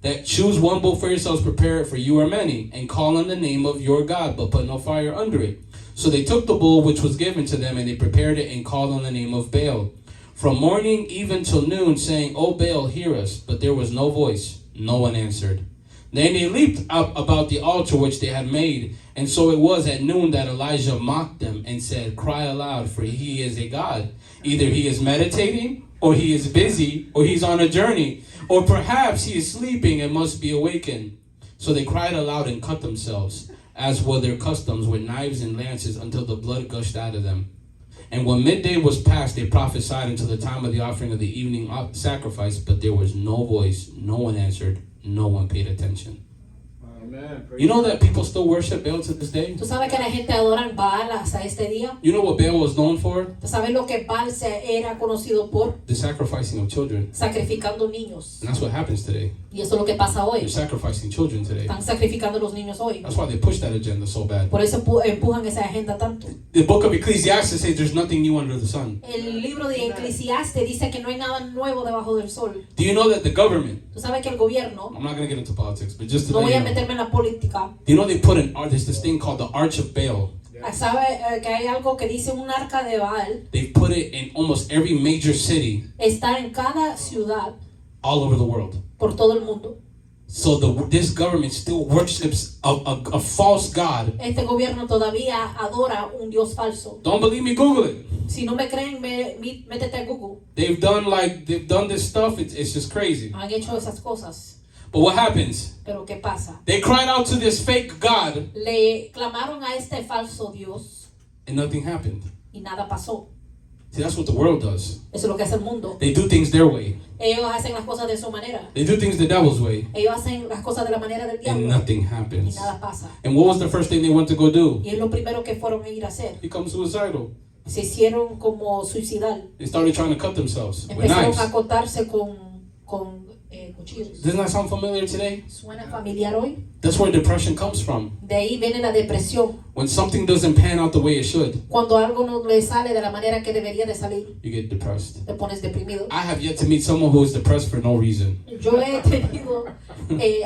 that choose one bull for yourselves, prepare it, for you are many, and call on the name of your God, but put no fire under it. So they took the bull which was given to them, and they prepared it and called on the name of Baal. From morning even till noon, saying, O Baal, hear us. But there was no voice, no one answered. Then they leaped up about the altar which they had made. And so it was at noon that Elijah mocked them and said, cry aloud, for he is a God. Either he is meditating, or he is busy, or he's on a journey, or perhaps he is sleeping and must be awakened. So they cried aloud and cut themselves, as were their customs, with knives and lances, until the blood gushed out of them. And when midday was past, they prophesied until the time of the offering of the evening sacrifice, but there was no voice, no one answered, no one paid attention. Amen. You know that people still worship Baal to this day? ¿Tú sabes que la gente adora Baal hasta este día? You know what Baal was known for? ¿Tú sabes lo que Baal era conocido por? The sacrificing of children. Sacrificando niños. And that's what happens today. Y eso es lo que pasa hoy. They're sacrificing children today. Están sacrificando los niños hoy. That's why they push that agenda so bad. Por eso empujan esa agenda tanto. The book of Ecclesiastes says there's nothing new under the sun. El libro de Eclesiastes dice que no hay nada nuevo debajo del sol. Do you know that the government, Tú sabes que el gobierno, I'm not going to get into politics, but just to no let voy a you know, meterme en la política, you know they put there's this thing called the Arch of Baal. sabe que hay algo que dice un arca de Baal. They put it in almost every major city Está en cada ciudad all over the world. por todo el mundo. So this government still worships a false God. Este gobierno todavía adora un Dios falso. Don't believe me? Google it. Si no me creen, métete a Google. They've done this stuff. It's just crazy. Han hecho esas cosas. But what happens? Pero ¿qué pasa? They cried out to this fake God, Le clamaron a este falso Dios and nothing happened. y nada pasó. See, that's what the world does. Eso es lo que hace el mundo. They do things their way. Ellos hacen las cosas de su manera. They do things the devil's way, Ellos hacen las cosas de la manera del and diablo nothing y happens. nada pasa. And what was the first thing they went to go do? Y es lo primero que fueron a ir a hacer. Become suicidal. Se hicieron como suicidal. They started trying to cut themselves with Empezaron knives. a cortarse con cuchillos. Doesn't that sound familiar today? ¿Suena familiar hoy? That's where depression comes from. De ahí viene la depresión. When something doesn't pan out the way it should, Cuando algo no le sale de la manera que debería de salir, you get depressed. te pones deprimido. I have yet to meet someone who is depressed for no reason. Yo he tenido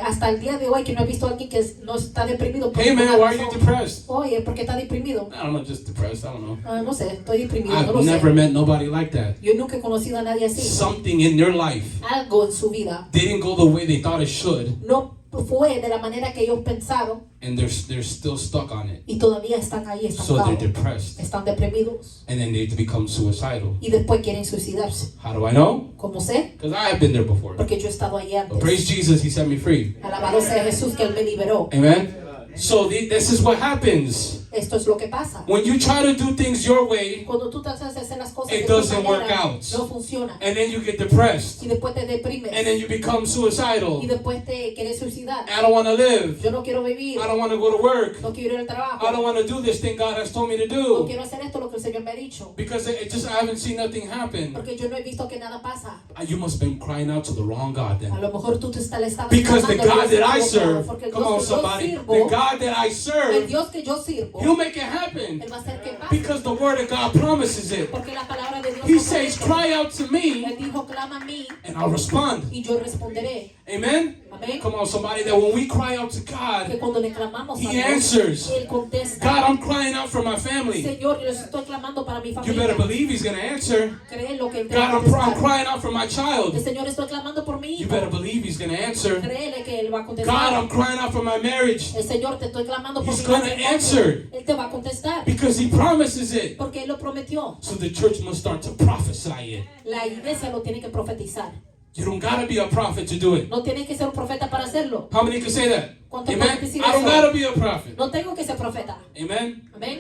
hasta el día de hoy que no he visto a alguien que no está deprimido. por Hey man, ninguna why are you razón. depressed? Oye, ¿por qué está deprimido? I don't know, just depressed. I don't know. No sé, estoy deprimido, no I've lo never sé. met nobody like that. Yo nunca he conocido a nadie así. Something in their life Algo en su vida didn't go the way they thought it should, no fue de la manera que ellos pensaron and they're still stuck on it. y todavía están ahí So they're estancados. depressed, Están deprimidos and then they become suicidal. y después quieren suicidarse. How do I know? ¿Cómo sé? Because I have been there before. Porque yo he estado allí But praise antes. Jesus, He set me free. Alabado sea Jesús que Él me liberó. Amen. So this is what happens Esto es lo que pasa. when you try to do things your way, Cuando tú tratas de hacer las cosas It de tu doesn't work manera, out. no funciona. and then you get depressed, Y después te deprimes. and then you become suicidal. Y después te quieres suicidar. I don't want to live. Yo no quiero vivir. I don't want to go to work. No quiero ir al trabajo. I don't want to do this thing God has told me to No do quiero hacer esto lo que el Señor me ha dicho. because I haven't seen nothing happen. Porque yo no he visto que nada pasa. You must have been crying out to the wrong God A then. lo mejor tú te estabas Because the clamando al God Dios that I equivocado, serve, porque el come Dios on que yo somebody, sirvo, the God that I el serve, Dios que yo sirvo, He'll make it happen Él va a hacer que pase. because the Word of God promises it. Porque la palabra de Dios He lo says, promete. cry out to me Él dijo, clama a mí and I'll respond. y yo responderé. Amen? Amén. Come on somebody, that when we cry out to Que God, cuando le clamamos a He Dios, answers. Él contesta. God, I'm crying out for my family. Señor, yo les estoy clamando para mi You familia. better believe He's going to answer. Cree lo que Él te va a God, I'm contestar. crying out for my child. Señor, estoy clamando por mi You hijo. better believe He's going to answer. Créele que Él va a God, contestar. I'm crying out for my marriage El Señor, te estoy clamando por He's mi gonna matrimonio. answer. Él te va a contestar. because He promises it. Porque Él lo prometió. So the church must start to prophesy it. La iglesia lo tiene que profetizar. You don't got to be a prophet to do it. No tienes que ser un profeta para hacerlo. How many can say that? ¿Cuántos Amen? pueden decir I don't eso? got to be a prophet. No tengo que ser profeta. Amen? Amén.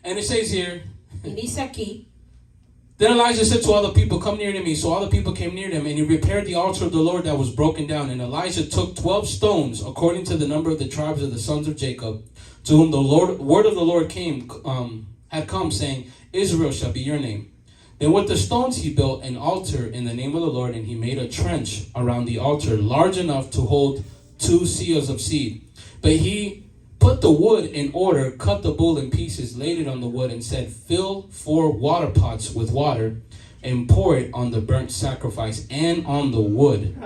And it says here Y dice aquí Then Elijah said to all the people, come near to me. So all the people came near them, and he repaired the altar of the Lord that was broken down. And Elijah took 12 stones, according to the number of the tribes of the sons of Jacob, to whom the word of the Lord had come, saying, Israel shall be your name. Then with the stones he built an altar in the name of the Lord, and he made a trench around the altar, large enough to hold 2 seahs of seed. But he put the wood in order, cut the bull in pieces, laid it on the wood, and said, fill 4 water pots with water, and pour it on the burnt sacrifice and on the wood.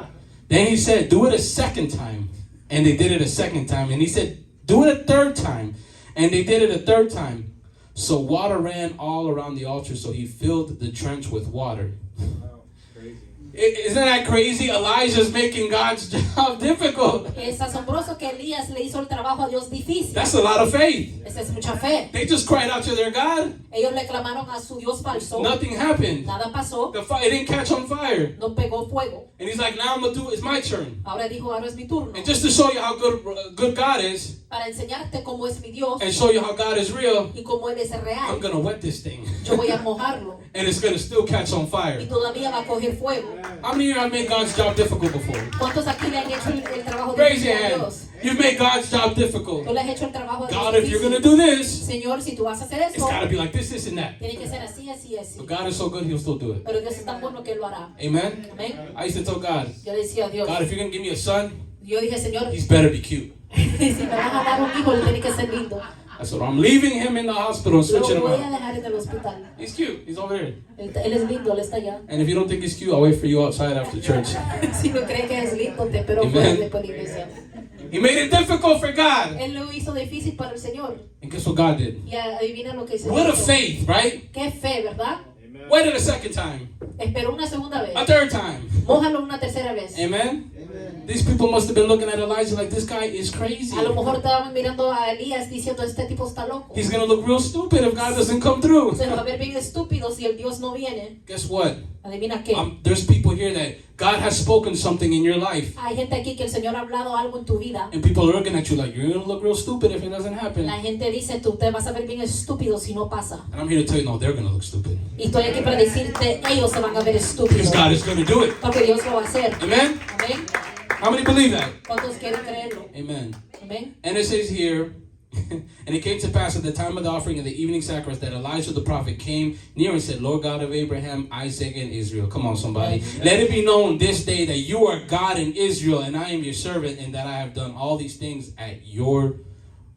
Then he said, do it a second time. And they did it a second time. And he said, do it a third time. And they did it a third time. So water ran all around the altar, so he filled the trench with water. Isn't that crazy? Elijah's making God's job difficult. Es asombroso que Elías le hizo el trabajo a Dios difícil. That's a lot of faith. Esa es mucha fe. They just cried out to their God. Ellos le clamaron a su Dios falso. Nothing happened. Nada pasó. The fire didn't catch on fire. No pegó fuego. And he's like, now I'm gonna do it. It's my turn. Ahora dijo, ahora es mi turno. And just to show you how good God is, Para enseñarte cómo es mi Dios and show you how God is real, y cómo él es real. I'm gonna wet this thing. Yo voy a mojarlo. And it's gonna still catch on Y fire. todavía va a coger fuego. How many of you have made God's job difficult before? ¿Cuántos aquí le han hecho el trabajo Raise difícil your a hand. Dios? You've made God's job difficult. Tú le has hecho el trabajo God, if you're gonna difícil. do this, Señor, si tú vas a hacer it's eso, gotta be like this, and that. tiene que ser así, así, así. But God is so good, He'll still do it. Pero Dios es tan bueno que él lo hará. Amen? Amén. I used to tell God, Yo le decía a Dios, God, if you're gonna give me a son, yo dije, Señor, he's better be cute. si me vas a dar un hijo, él tiene que ser lindo. I said, I'm leaving him in the hospital and Lo switching him voy a out. dejar en el hospital. He's cute. He's over there. Él es lindo, él está allá. And if you don't think he's cute, I'll wait for you outside after church. Si no cree que es lindo, te espero Amen. fuera después de la iglesia. He made it difficult for God. Él lo hizo difícil para el Señor. And guess what God did? Y adivina lo que hizo. What a faith, right? Qué fe, ¿verdad? Wait it a second time. Esperó una segunda vez. A third time. Mójalo una tercera vez. Amen? These people must have been looking at Elijah like, this guy is crazy. A lo mejor estaban mirando a Elías diciendo, este tipo está loco. He's going to look real stupid if God doesn't come through. Se va a ver bien estúpido si el Dios no viene. Guess what? Adivina qué. There's people here that God has spoken something in your life. Hay gente aquí que el Señor ha hablado algo en tu vida. And people are looking at you like, you're going to look real stupid if it doesn't happen. La gente dice, tú te vas a ver bien estúpido si no pasa. And I'm here to tell you, no, they're going to look stupid. Y estoy aquí para decirte, ellos se van a ver estúpidos. Because God is going to do it. Porque Dios lo va a hacer. Amen? Amén. How many believe that? ¿Cuántos quieren creerlo? Amen. Amén. And it says here, and it came to pass at the time of the offering of the evening sacrifice that Elijah the prophet came near and said, Lord God of Abraham, Isaac, and Israel. Come on, somebody. Let it be known this day that you are God in Israel, and I am your servant, and that I have done all these things at your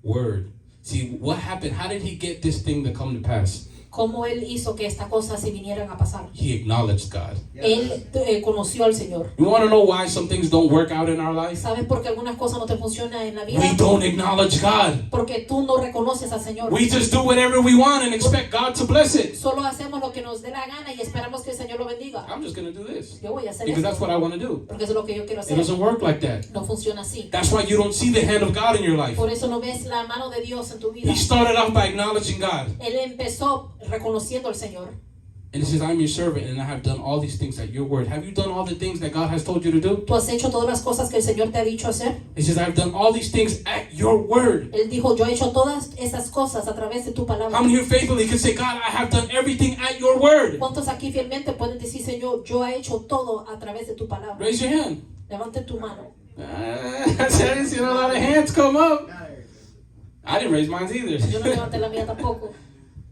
word. See, what happened? How did he get this thing to come to pass? ¿Cómo él hizo que estas cosas se vinieran a pasar? He acknowledged God. Él conoció al Señor. You want to know why some things don't work out in our life? ¿Sabes por qué algunas cosas no te funcionan en la vida? We don't acknowledge God. Porque tú no reconoces al Señor. We just do whatever we want and expect God to bless it. Solo hacemos lo que nos dé la gana y esperamos que el Señor lo bendiga. I'm just going to do this Yo voy a hacer because eso that's what I want to do. porque eso es lo que yo quiero It hacer. doesn't work like that. No funciona así. That's why you don't see the hand of God in your life. Por eso no ves la mano de Dios en tu vida. He started off by acknowledging God. Él empezó reconociendo al Señor. And it says, I'm your servant and I have done all these things at your word. Have you done all the things that God has told you to do? ¿Tú has hecho todas las cosas que el Señor te ha dicho hacer? It says, I've done all these things at your word. Él dijo, yo he hecho todas esas cosas a través de tu palabra. How many here faithfully can say, God, I have done everything at your word? ¿Cuántos aquí fielmente pueden decir, Señor, yo he hecho todo a través de tu palabra? Raise your hand. Levante tu mano. I didn't see a lot of hands come up. I didn't raise mine either. Yo no levanté la mía tampoco.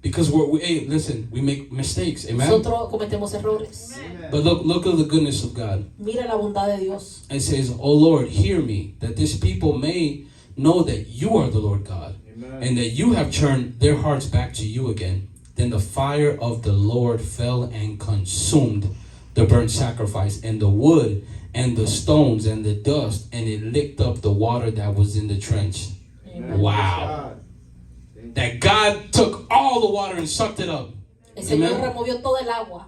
Because hey, listen, we make mistakes, amen? Nosotros cometemos errores. But look at the goodness of God. Mira la bondad de Dios. It says, O Lord, hear me, that this people may know that you are the Lord God, and that you have turned their hearts back to you again. Then the fire of the Lord fell and consumed the burnt sacrifice, and the wood, and the stones, and the dust, and it licked up the water that was in the trench. Amen. Wow. That God took all the water and sucked it up. El Señor Amen. removió todo el agua.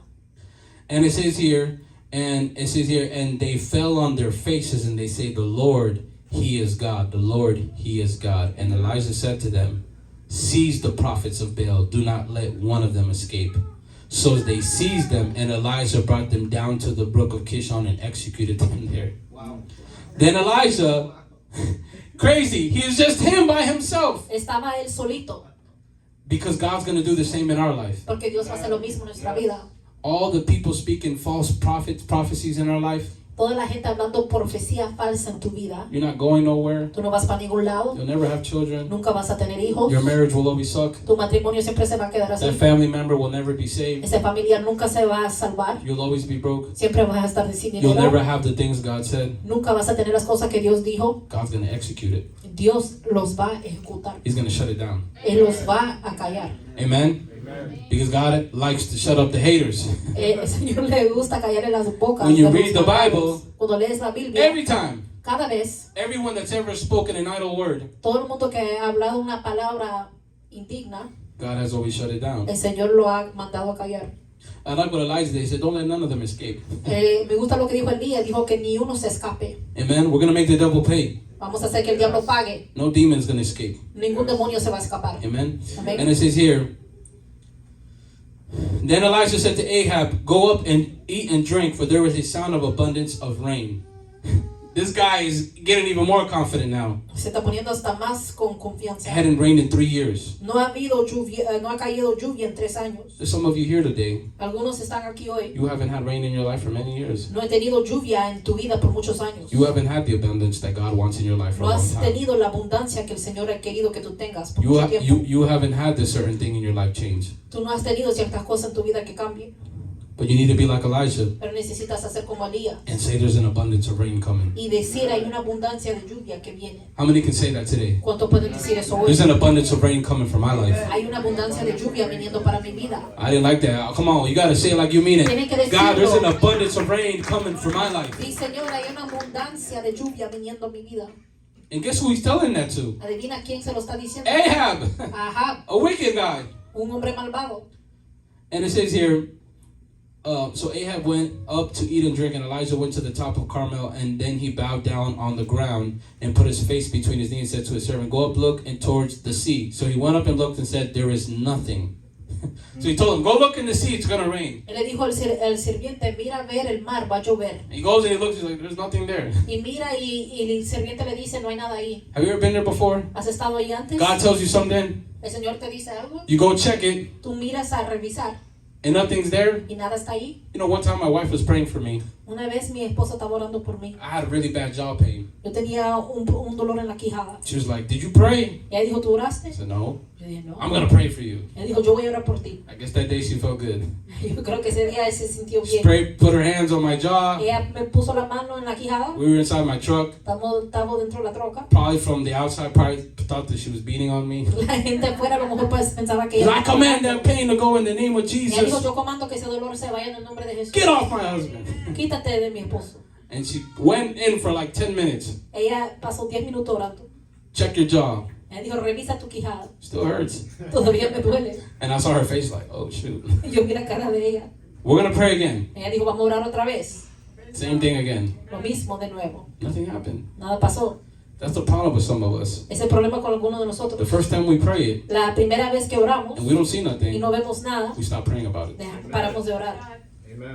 And it says here, and they fell on their faces and they say, the Lord, He is God. The Lord, He is God. And Elijah said to them, seize the prophets of Baal. Do not let one of them escape. So they seized them, and Elijah brought them down to the brook of Kishon and executed them there. Wow. Then Elijah, crazy, he is just him by himself. Estaba él solito. Because God's going to do the same in our life. Porque Dios va a hacer lo mismo en nuestra vida. all the people speaking false prophecies in our life, Toda la gente hablando profecía falsa en tu vida. you're not going nowhere. Tú no vas para ningún lado. You'll never have children. Nunca vas a tener hijos. Your marriage will always suck. Tu matrimonio siempre se va a quedar así. That family member will never be saved. Ese familiar nunca se va a salvar. You'll always be broke. Siempre vas a estar sin You'll never dinero. have the things God said. Nunca vas a tener las cosas que Dios dijo. God's going to execute it. Dios los va a ejecutar. He's going to shut it down. Él los va a callar. Amen? Because God likes to shut up the haters. El Señor le gusta callarle las bocas. When you de los read the malvados. Bible, Cuando lees la Biblia, every time, cada vez, everyone that's ever spoken an idle word, todo el mundo que ha hablado una palabra indigna, God has always shut it down. el Señor lo ha mandado a callar. I like what Elijah did. He said, don't let none of them escape. Me gusta lo que dijo Elías, dijo que ni uno se escape. Amen? We're going to make the devil pay. Vamos a hacer que el diablo pague. No demon's going to escape. Ningún demonio se va a escapar. Amen? Amén. And it says here, then Elijah said to Ahab, go up and eat and drink, for there is a sound of abundance of rain. This guy is getting even more confident now. Se está poniendo hasta más con It confianza. hadn't rained in 3 years. No ha habido lluvia, no ha caído lluvia en 3 años. There's some of you here today. Algunos están aquí hoy. You haven't had rain in your life for many years. No he tenido lluvia en tu vida por muchos años. You haven't had the abundance that God wants in your life for No a long has time. tenido la abundancia que el Señor ha querido que tú tengas por mucho tiempo. You haven't had this certain thing in your life change. Tú no has tenido ciertas cosas en tu vida que cambien. But you need to be like Elijah Pero necesitas hacer como Elías and say there's an abundance of rain coming. y decir hay una abundancia de lluvia que viene. How many can say that today? ¿Cuánto pueden decir eso hoy? There's an abundance of rain coming for my life. Hay una abundancia de lluvia viniendo para mi vida. I didn't like that. Come on, you got to say it like you mean Tienen que it. God, there's an decirlo. abundance of rain coming for my life. Sí, Señor, hay una abundancia de lluvia viniendo a mi vida. And guess who he's telling that to? Adivina quién se lo está diciendo. Ahab, Ajá, a wicked guy. un hombre malvado. And it says here, so Ahab went up to eat and drink, and Elijah went to the top of Carmel, and then he bowed down on the ground and put his face between his knees and said to his servant, go up, look, and towards the sea. So he went up and looked and said, there is nothing. So he told him, go look in the sea, it's going to rain. Él le dijo al sirviente, mira a ver el mar, va a llover. He goes and he looks, he's like, there's nothing there. Y mira y el sirviente le dice, no hay nada ahí. Have you ever been there before? ¿Has estado ahí antes? God tells you something, El Señor te dice algo, you go check it, tú miras a revisar and nothing's there. y nada está ahí. You know, one time my wife was praying for me. Una vez mi esposa estaba orando por mí. I had a really bad jaw pain. Yo tenía un dolor en la quijada. She was like, did you pray? Y ella dijo, ¿tú oraste? I said, no. Yo dije, no. I'm going to pray for you. Ella dijo, yo voy a orar por ti. I guess that day she felt good. Yo creo que ese día se sintió She bien. put her hands on my jaw. Ella me puso la mano en la quijada. We were inside my truck. Estamos dentro de la troca. Probably from the outside, probably thought that she was beating on me. La gente afuera a lo mejor pues pensaba que Because I ella... command that pain to go in the name of Ella dijo, Jesus. yo comando que ese dolor se vaya en el nombre de Jesús. Get off my husband. Quítate de mi esposo. And she went in for like 10 minutes. Ella pasó 10 minutos orando. Check your jaw. Ella dijo, revisa tu quijada. Still hurts. Todavía me duele. And I saw her face like, oh shoot. Y yo vi la cara de ella. We're going to pray again. Ella dijo, vamos a orar otra vez. Same thing again. Lo mismo de nuevo. Nothing happened. Nada pasó. That's the problem with some of us. Ese es el problema con algunos de The nosotros. first time we pray it La primera vez que oramos and we don't see y nothing, no vemos nada, we stop praying about it. paramos de orar.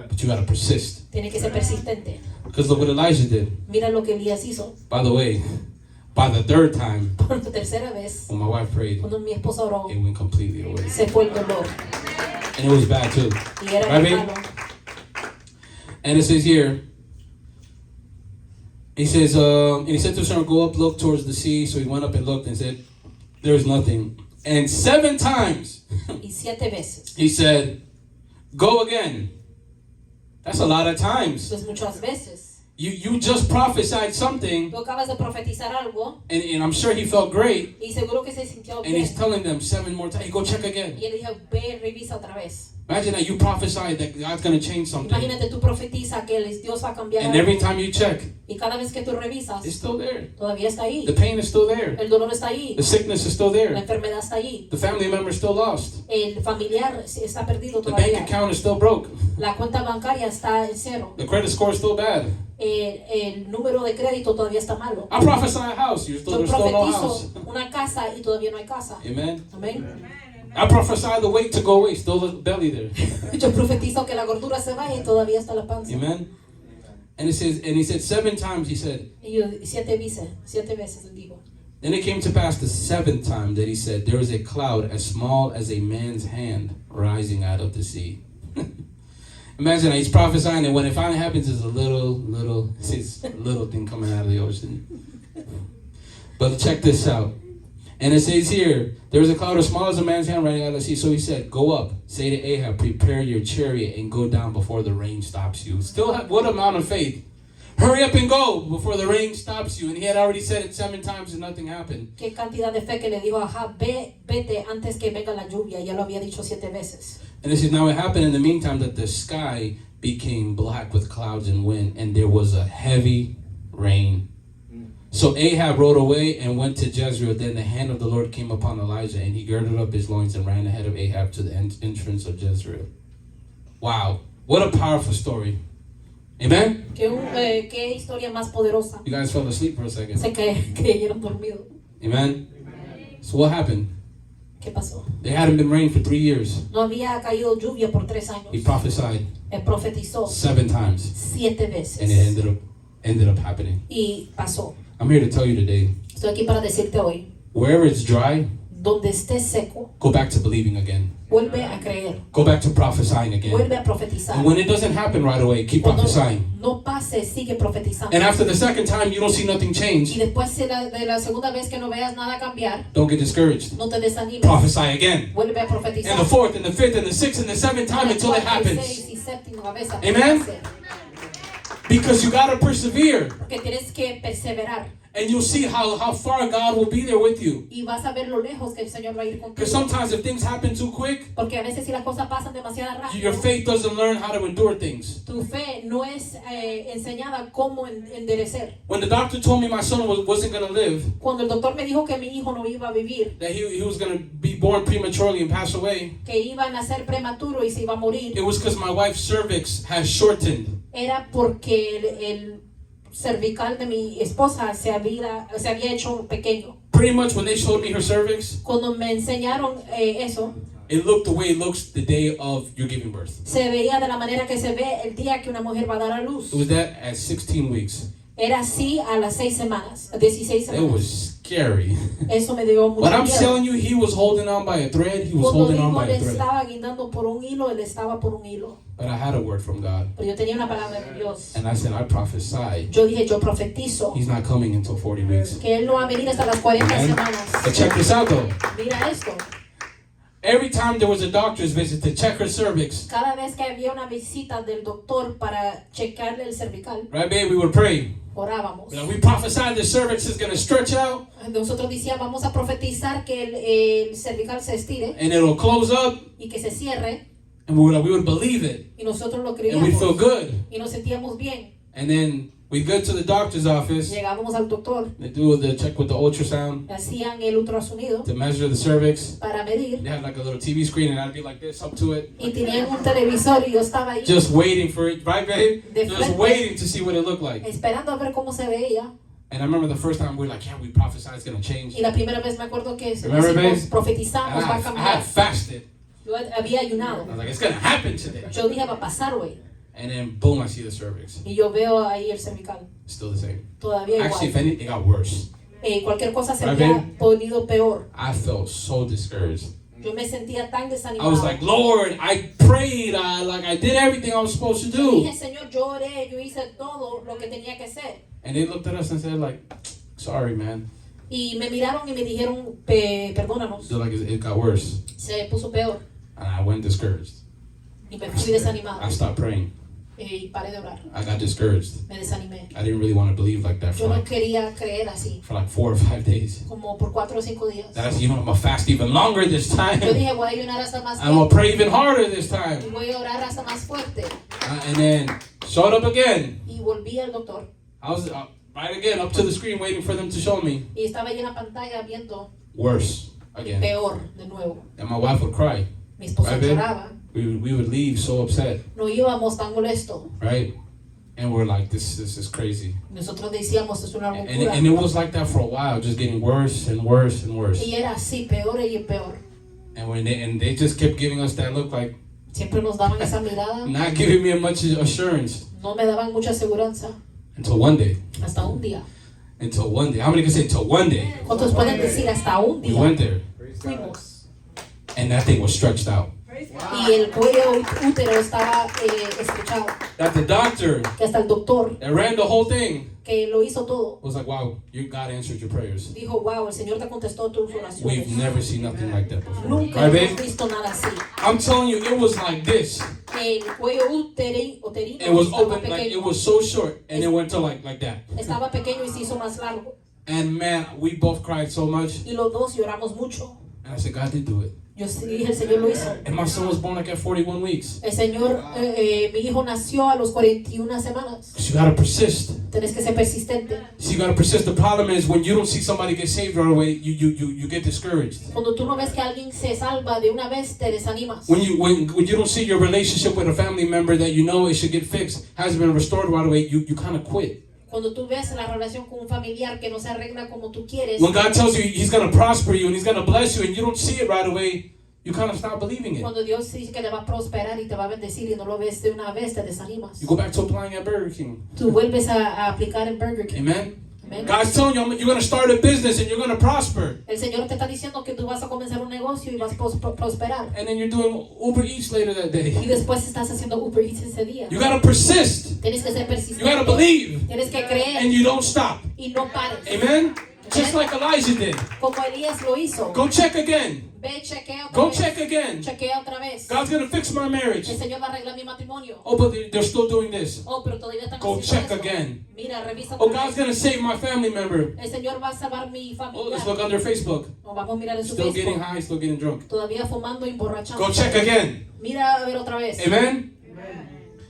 But you got to persist. Tiene que ser persistente. Because look what Elijah did. Mira lo que Elías hizo. By the way, by the third time, Por la tercera vez, when my wife prayed, cuando mi esposa oró, it went completely away. se fue el dolor. And it was bad too. Y era Right, muy babe? malo. And it says here, he says, and he said to his servant, go up, look towards the sea. So he went up and looked and said, there's nothing. And 7 times Y 7 veces. he said, go again. That's a lot of times. Entonces muchas veces. You just prophesied something, Tú acabas de profetizar algo and I'm sure he felt great. y seguro que se sintió And bien. he's telling them 7 more times, go check again. Y él dijo, ve, revisa otra vez. Imagine that you prophesied that God's going to change something. Imagínate, tú profetiza que Dios va a cambiar And algo. every time you check, Y cada vez que tú revisas, it's still there. todavía está ahí. The pain is still there. El dolor está ahí. The sickness is still La there. enfermedad está ahí. The family member is still lost. El familiar está perdido The bank todavía. account is still broke. La cuenta bancaria está en cero. The credit score is still bad. El número de crédito todavía está malo. I prophesy a house. Yo There's still no house. profetizo una casa y todavía no hay casa. Amen. Amén. I prophesy the weight to go away. Still the belly there. Yo profetizo que la gordura se vaya y todavía está la panza. Amen. And it says, and he said 7 times. He said. Y yo 7 veces él dijo. Then it came to pass the 7th time that he said, there is a cloud as small as a man's hand rising out of the sea. Imagine he's prophesying, and when it finally happens, it's a little thing coming out of the ocean. But check this out. And it says here, there was a cloud as small as a man's hand running out of the sea. So he said, go up, say to Ahab, prepare your chariot and go down before the rain stops you. Still, what amount of faith? Hurry up and go before the rain stops you. And he had already said it 7 times and nothing happened. Qué cantidad de fe que le dijo a Ahab, vete antes que venga la lluvia. Ya lo había dicho 7 veces. And it says, now it happened in the meantime that the sky became black with clouds and wind, and there was a heavy rain. So Ahab rode away and went to Jezreel. Then the hand of the Lord came upon Elijah, and he girded up his loins and ran ahead of Ahab to the entrance of Jezreel. Wow, what a powerful story. Amen? Qué historia más poderosa. You guys fell asleep for a second. Se cayeron dormidos. Amen? So what happened? ¿Qué pasó? There hadn't been rain for 3 years. No había caído lluvia por 3 años. He prophesied Él profetizó 7 times, 7 veces. and it ended up happening. Y pasó. I'm here to tell you today, Estoy aquí para decirte hoy, wherever it's dry, donde esté seco, go back to believing again. vuelve a creer, Go back to prophesying again. vuelve a profetizar. And when it doesn't happen right away, keep Cuando prophesying. no pase, sigue profetizando. And after the second time you don't see nothing Y change, después de la segunda vez que no veas nada cambiar, don't get discouraged. no te desanimes. Prophesy again. Vuelve a profetizar. And the fourth, and the fifth, and the sixth, and the seventh time until it happens. Y séptima vez hasta Amen? que pase. Because you gotta persevere. Porque tienes que perseverar. And you'll see how far God will be there with you. Y vas a ver lo lejos que el Señor va a ir Because contigo. sometimes if things happen too quick, Porque a veces si las cosas pasan demasiado your rápido, faith doesn't learn how to endure things. tu fe no es enseñada cómo enderecer. When the doctor told me my son wasn't going to live, Cuando el doctor me dijo que mi hijo no iba a vivir, that he was going to be born prematurely and pass away, que iba a nacer prematuro y se iba a morir, it was because my wife's cervix has shortened. era porque el cervical de mi esposa se había hecho pequeño. Pretty much when they showed me her cervix, Cuando me enseñaron eso, it looked the way it looks the day of your giving birth. se veía de la manera que se ve el día que una mujer va a dar a luz. It was that at 16 weeks. Era así a las 6 semanas, 16 It semanas. was scary. Eso me dio mucho But I'm miedo. telling you, he was holding on by a thread. He was Cuando holding on digo by le a thread. estaba guindando por un hilo, él estaba por un hilo. But I had a word from God. Pero yo tenía una palabra de Dios. And I said, I prophesy. Yo dije, yo profetizo He's not coming until 40 weeks. que él no va a venir hasta las 40 Amen. semanas. But check this out though. Mira esto. Every time there was a doctor's visit to check her cervix, Cada vez que había una visita del doctor para checarle el cervical, right, babe, we would pray. orábamos. You know, we prophesied the cervix is going to stretch out Nosotros decíamos, vamos a profetizar que el cervical se estire and it'll close up, y que se cierre, and we would believe it y nosotros lo and we'd creíamos feel good. y nos sentíamos bien. And then we go to the doctor's office. Llegábamos al doctor, They do the check with the ultrasound hacían el ultrasonido to measure the cervix. para medir They had like a little TV screen and I'd be like this up to it, y tenían un televisor y yo estaba ahí just waiting for it, right, babe? De Just frente. waiting to see what it looked like. esperando a ver cómo se veía. And I remember the first time we were like, yeah, we prophesied it's going to change. Y la primera vez me acuerdo que Remember, decimos, babe? profetizamos, And va a I cambiar. had fasted. Yo había ayunado. I was like, it's going to happen today. Yo dije, va a pasar hoy. And then boom, I see the cervix. Y yo veo ahí el cervical. Still the same. Todavía Actually, if igual. anything, it got worse. Cualquier cosa se Right, había babe? ponido peor. I felt so discouraged. Yo me sentía tan I desanimada. was like, Lord, I prayed. I did everything I was supposed to Yo do. dije, Señor, yo oré, yo hice todo lo que tenía que hacer. And they looked at us and said, like, sorry, man. Y me miraron y me dijeron, perdónanos. They're like, it got worse. Se puso peor. And I went discouraged. Y me fui desanimada. I stopped praying. Y paré de orar. I got discouraged. Me desanimé. I didn't really want to believe like that Yo no quería creer así. for like 4 or 5 days. Como por 4 o 5 días. Then I said, you know, I'm going to fast even longer this time. Yo dije, voy a ayunar hasta más I'm going tiempo. to pray even harder this Y time. voy a orar hasta más fuerte. And then showed up again. Y volví al doctor. I was right again up to the screen waiting for them to show me. Y estaba ahí en la pantalla viendo Worse again. peor de nuevo. And my wife would cry. Mi esposo Right, babe? lloraba. We would leave so upset, No íbamos tan molesto. right? And we're like, this is crazy. Nosotros decíamos, es una And locura. it was like that for a while, just getting worse and worse and worse. Y era así, peor y peor. And they just kept giving us that look, like Siempre nos daban esa mirada. not giving me much assurance No me daban mucha seguridad. until one day. Hasta un día. Until one day. How many can say until one day? ¿Cuántos pueden decir hasta un We día? went there Fuimos. and that thing was stretched out. y el cuello útero estaba estrechado. That the doctor Que hasta el doctor that ran the whole thing que lo hizo todo was like, wow, God answered your prayers. dijo, wow, el Señor te contestó tus oraciones. We've never seen nothing like that before. Nunca Right, hemos babe? visto nada así. I'm telling you, it was like this. El cuello uterino It was estaba open, like pequeño. it was so short, and it went to like that. Estaba pequeño y se hizo más largo. And man, we both cried so much. Y los dos lloramos mucho. And I said, God did do it. Yo sí dije, el Señor lo hizo. And my son was born like at 41 weeks. El Señor, mi hijo nació a los 41 semanas. So you gotta persist. Tienes que ser persistente. So you gotta persist. The problem is when you don't see somebody get saved right away, you get discouraged. Cuando tú no ves que alguien se salva de una vez, te desanimas. When you don't see your relationship with a family member that you know it should get fixed hasn't been restored right away, you kind of quit. Cuando tú ves la relación con un familiar que no se arregla como tú quieres. When God tells you He's gonna prosper you and He's gonna bless you and you don't see it right away, you kind of stop believing it. Cuando Dios dice que te va a prosperar y te va a bendecir y no lo ves de una vez, te desanimas. You go back to applying at Burger King. Tú vuelves a aplicar en Burger King. Amen. Amen. God's telling you you're gonna start a business and you're gonna prosper. El Señor te está diciendo que tú vas a comenzar un negocio y vas a prosperar. And then you're doing Uber Eats later that Y day. después estás haciendo Uber Eats ese día. You gotta persist. Tienes que ser You persistente. gotta believe. Tienes que creer And you don't stop. y no pares. Amen. Just like Elijah did. Como Elías lo hizo. Go check again. Ve, chequea otra Go vez. check again. Chequea otra vez. God's gonna fix my marriage. El Señor va a arreglar mi matrimonio. Oh, but they're still doing this. Oh, pero todavía están Go haciendo check esto. again. Mira, revisa Oh, otra God's vez. gonna save my family member. El Señor va a salvar mi Oh, familia. let's look on their Facebook. Nos vamos a mirar en su Still getting Facebook. high, still getting drunk. Todavía fumando y emborrachando. Go check again. Mira a ver otra vez. Amen.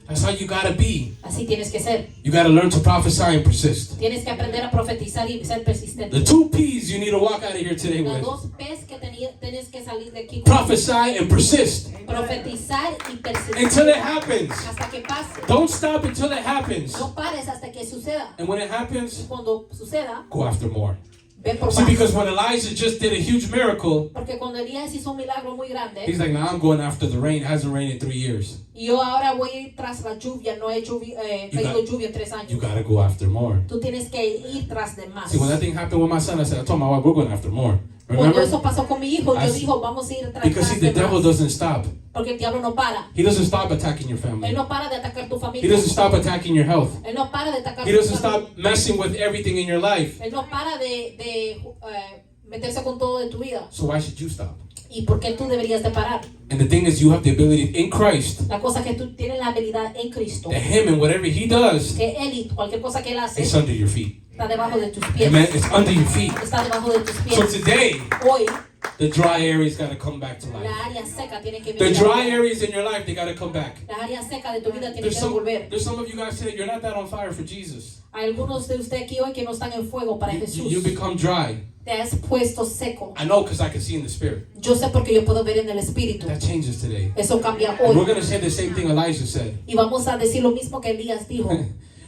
That's how you gotta be. Así tienes que ser. You gotta learn to prophesy and persist. Tienes que aprender a profetizar y ser persistente. The two P's you need to walk out of here today Los with. dos P's que tienes que salir de aquí con. Prophesy and persist Profetizar y persistir. until it happens. Hasta que pase. Don't stop until it happens. No pares hasta que suceda. And when it happens, Cuando suceda, go after more. ven por See, más. because when Elijah just did a huge miracle, Porque cuando Elías hizo un milagro muy grande, he's like, now I'm going after the rain. It hasn't rained in 3 years. y yo ahora voy a ir tras la lluvia, no he caído lluvia en 3 You años. gotta go after more. Tú tienes que ir tras de más. See, when that thing happened with my son, I told my wife, we're going after more. Cuando Remember? eso pasó con mi hijo, I yo see. dijo, vamos a ir tras Because see, the de devil más. doesn't stop. Porque el diablo no para. He doesn't stop attacking your Él family. no para de atacar tu He familia. doesn't stop attacking your health. Él no para de atacar He tu doesn't salud. stop messing with everything in your life. Él no para de meterse con todo de tu vida. So why should you stop? ¿Y por qué tú deberías de parar? And the thing is, you have the ability in Christ La cosa que tú tienes la habilidad en Cristo. that Him and whatever He does, Que Él y cualquier cosa que Él hace it's under your feet. está debajo de tus pies. Amen. It's under your feet. Está debajo de tus So pies. today, Hoy, the dry areas got to come back to life. la área seca tiene que The venir. dry areas in your life, they got to come back. La área seca de tu vida tiene que volver. There's some of you guys today, you're not that on fire for Jesus. Hay algunos de ustedes aquí hoy que no están en fuego para Jesús. You become dry. Te has puesto seco. I know because I can see in the spirit. Yo sé porque yo puedo ver en el espíritu. That changes today. Eso cambia And we're hoy. going to say the same thing Elijah said. Y vamos a decir lo mismo que Elías dijo.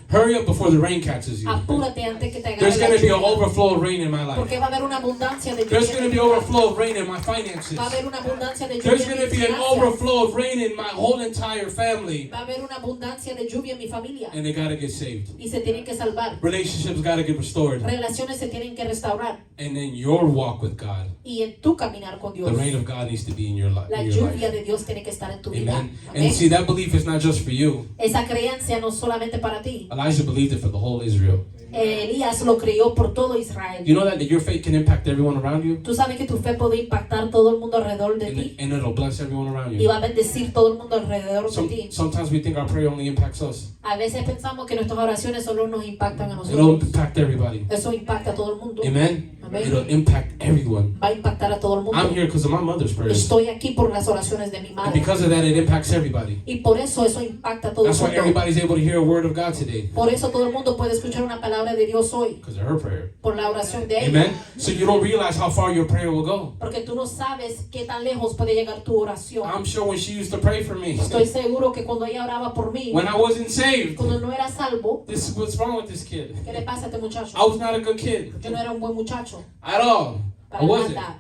Hurry up before the rain catches you. Apúrate antes que te agarre There's la going to be an lluvia. overflow of rain in my life. Porque va a haber una abundancia de There's lluvia. going to en be mi vida. overflow of rain in my finances. Va a haber una abundancia de lluvia There's en going to mis be an finanzas. overflow of rain in my whole entire family. Va a haber una abundancia de lluvia en mi familia. And they got to get saved. Y se tienen que salvar. Relationships got to get restored. Relaciones se tienen que restaurar. And then your walk with God, Y en tu caminar con Dios, the rain of God needs to be in your, la in your lluvia life. de Dios tiene que estar en tu vida. Amen. Amén. And see, that belief is not just for you. Esa creencia no es solamente para ti. Elijah believed it for the whole Israel. Elías lo creyó por todo Israel. You know that your faith can impact everyone around you? Tú sabes que tu fe puede impactar todo el mundo alrededor de ti. And it'll bless everyone around Y you. va a bendecir todo el mundo alrededor de ti. Sometimes we think our prayer only impacts us. A veces pensamos que nuestras oraciones solo nos impactan a It'll nosotros. impact everybody. Eso impacta a todo el mundo. Amen? Amén. It'll impact everyone. Va a impactar a todo el mundo. I'm here because of my mother's prayers. Estoy aquí por las oraciones de mi And madre. because of that, it impacts everybody. Y por eso impacta a todo el That's why mundo. everybody's able to hear a word of God today. Por eso todo el mundo puede escuchar una palabra de Dios hoy. Because of her prayer. Por la oración de ella. Amen? So you don't realize how far your prayer will go. Porque tú no sabes qué tan lejos puede llegar tu oración. I'm sure when she used to pray for me, Estoy seguro que cuando ella oraba por mí, when I wasn't saved, cuando no era salvo, this is what's wrong with this kid. ¿qué le pasa a este muchacho? I was not a good kid Yo no era un buen muchacho. at all. I Para wasn't. nada.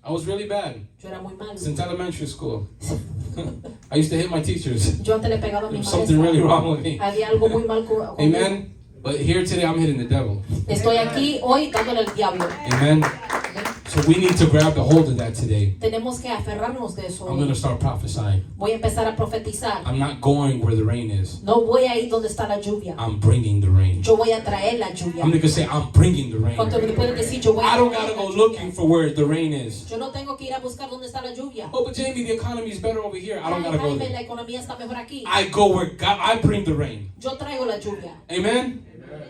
I was really bad Yo era muy malo. since elementary school. I used to hit my teachers. Yo antes le pegaba a There mi was something really maestra. wrong with me. Había algo muy mal conmigo. Amen? But here today, I'm hitting the devil. Estoy aquí hoy dándole al diablo. Amen? So we need to grab a hold of that today. Tenemos que aferrarnos de eso. I'm going to start prophesying. Voy a empezar a profetizar. I'm not going where the rain is. No voy a ir donde está la lluvia. I'm bringing the rain. Yo voy a traer la lluvia. I'm going to say I'm bringing the rain. Cuando le pueden decir, yo voy a I don't traer got to la go lluvia. looking for where the rain is. Yo no tengo que ir a buscar dónde está la lluvia. Oh, but Jamie, the economy is better over here. I don't got to go Jaime, there. la economía está mejor aquí. I go where God, I bring the rain. Yo traigo la lluvia. Amen?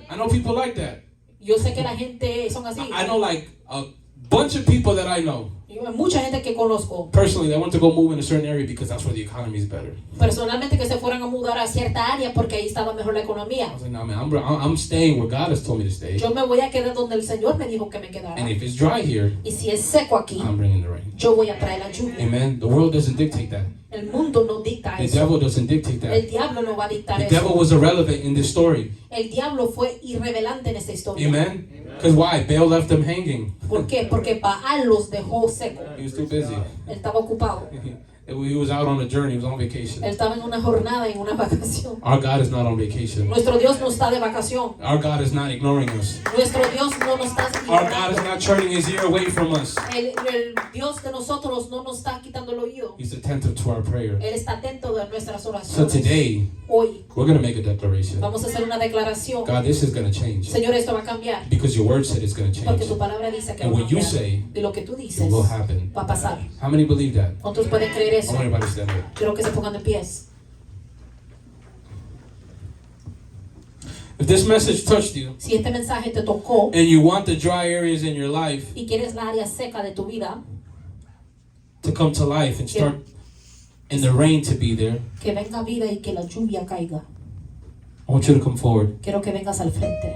I know people like that. Yo sé que la gente son así. I know like a bunch of people that I know Hay mucha gente que conozco personally that want to go move in a certain area because that's where the economy is better. personalmente que se fueran a mudar a cierta área porque ahí estaba mejor la I economía. was like, no, man, I'm staying where God has told me to stay. Yo me voy a quedar donde el Señor me dijo que me quedara. And if it's dry here, Y si es seco aquí, I'm bringing the rain. yo voy a traer la lluvia. Amen. The world doesn't dictate that. El mundo no dicta The eso. devil doesn't dictate El that. diablo no va a dictar The devil eso. was irrelevant in this story. El diablo fue irrelevante en esta historia. Amen. Because why? Baal left them hanging. ¿Por qué? Porque Baal los dejó secos. He was too busy. Él estaba ocupado. He was out on a journey. He was on vacation. Él estaba en una jornada, en una vacación. Our God is not on vacation. Nuestro Dios no está de vacación. Our God is not ignoring us. Nuestro Dios no nos está Our God is ignorando. not turning his ear away from us. El Dios de nosotros no nos está quitando el oído. He's attentive to our prayer. Él está atento de nuestras So oraciones. today, Hoy we're going to make a declaration. vamos a hacer una declaración. God, this is going to change. Señor, esto va a cambiar. Because your word said it's going to Porque change. tu palabra dice que And va a what you cambiar. say, Y lo que tú it dices will happen. va a pasar. How many believe that? ¿Cuántos pueden creer I eso? want everybody to stand up. Quiero que se pongan de pies. If this message touched you, Si este mensaje te tocó and you want the dry areas in your life y quieres la área seca de tu vida, to come to life and start and the rain to be there, que venga vida y que la lluvia caiga. I want you to come forward. Quiero que vengas al frente.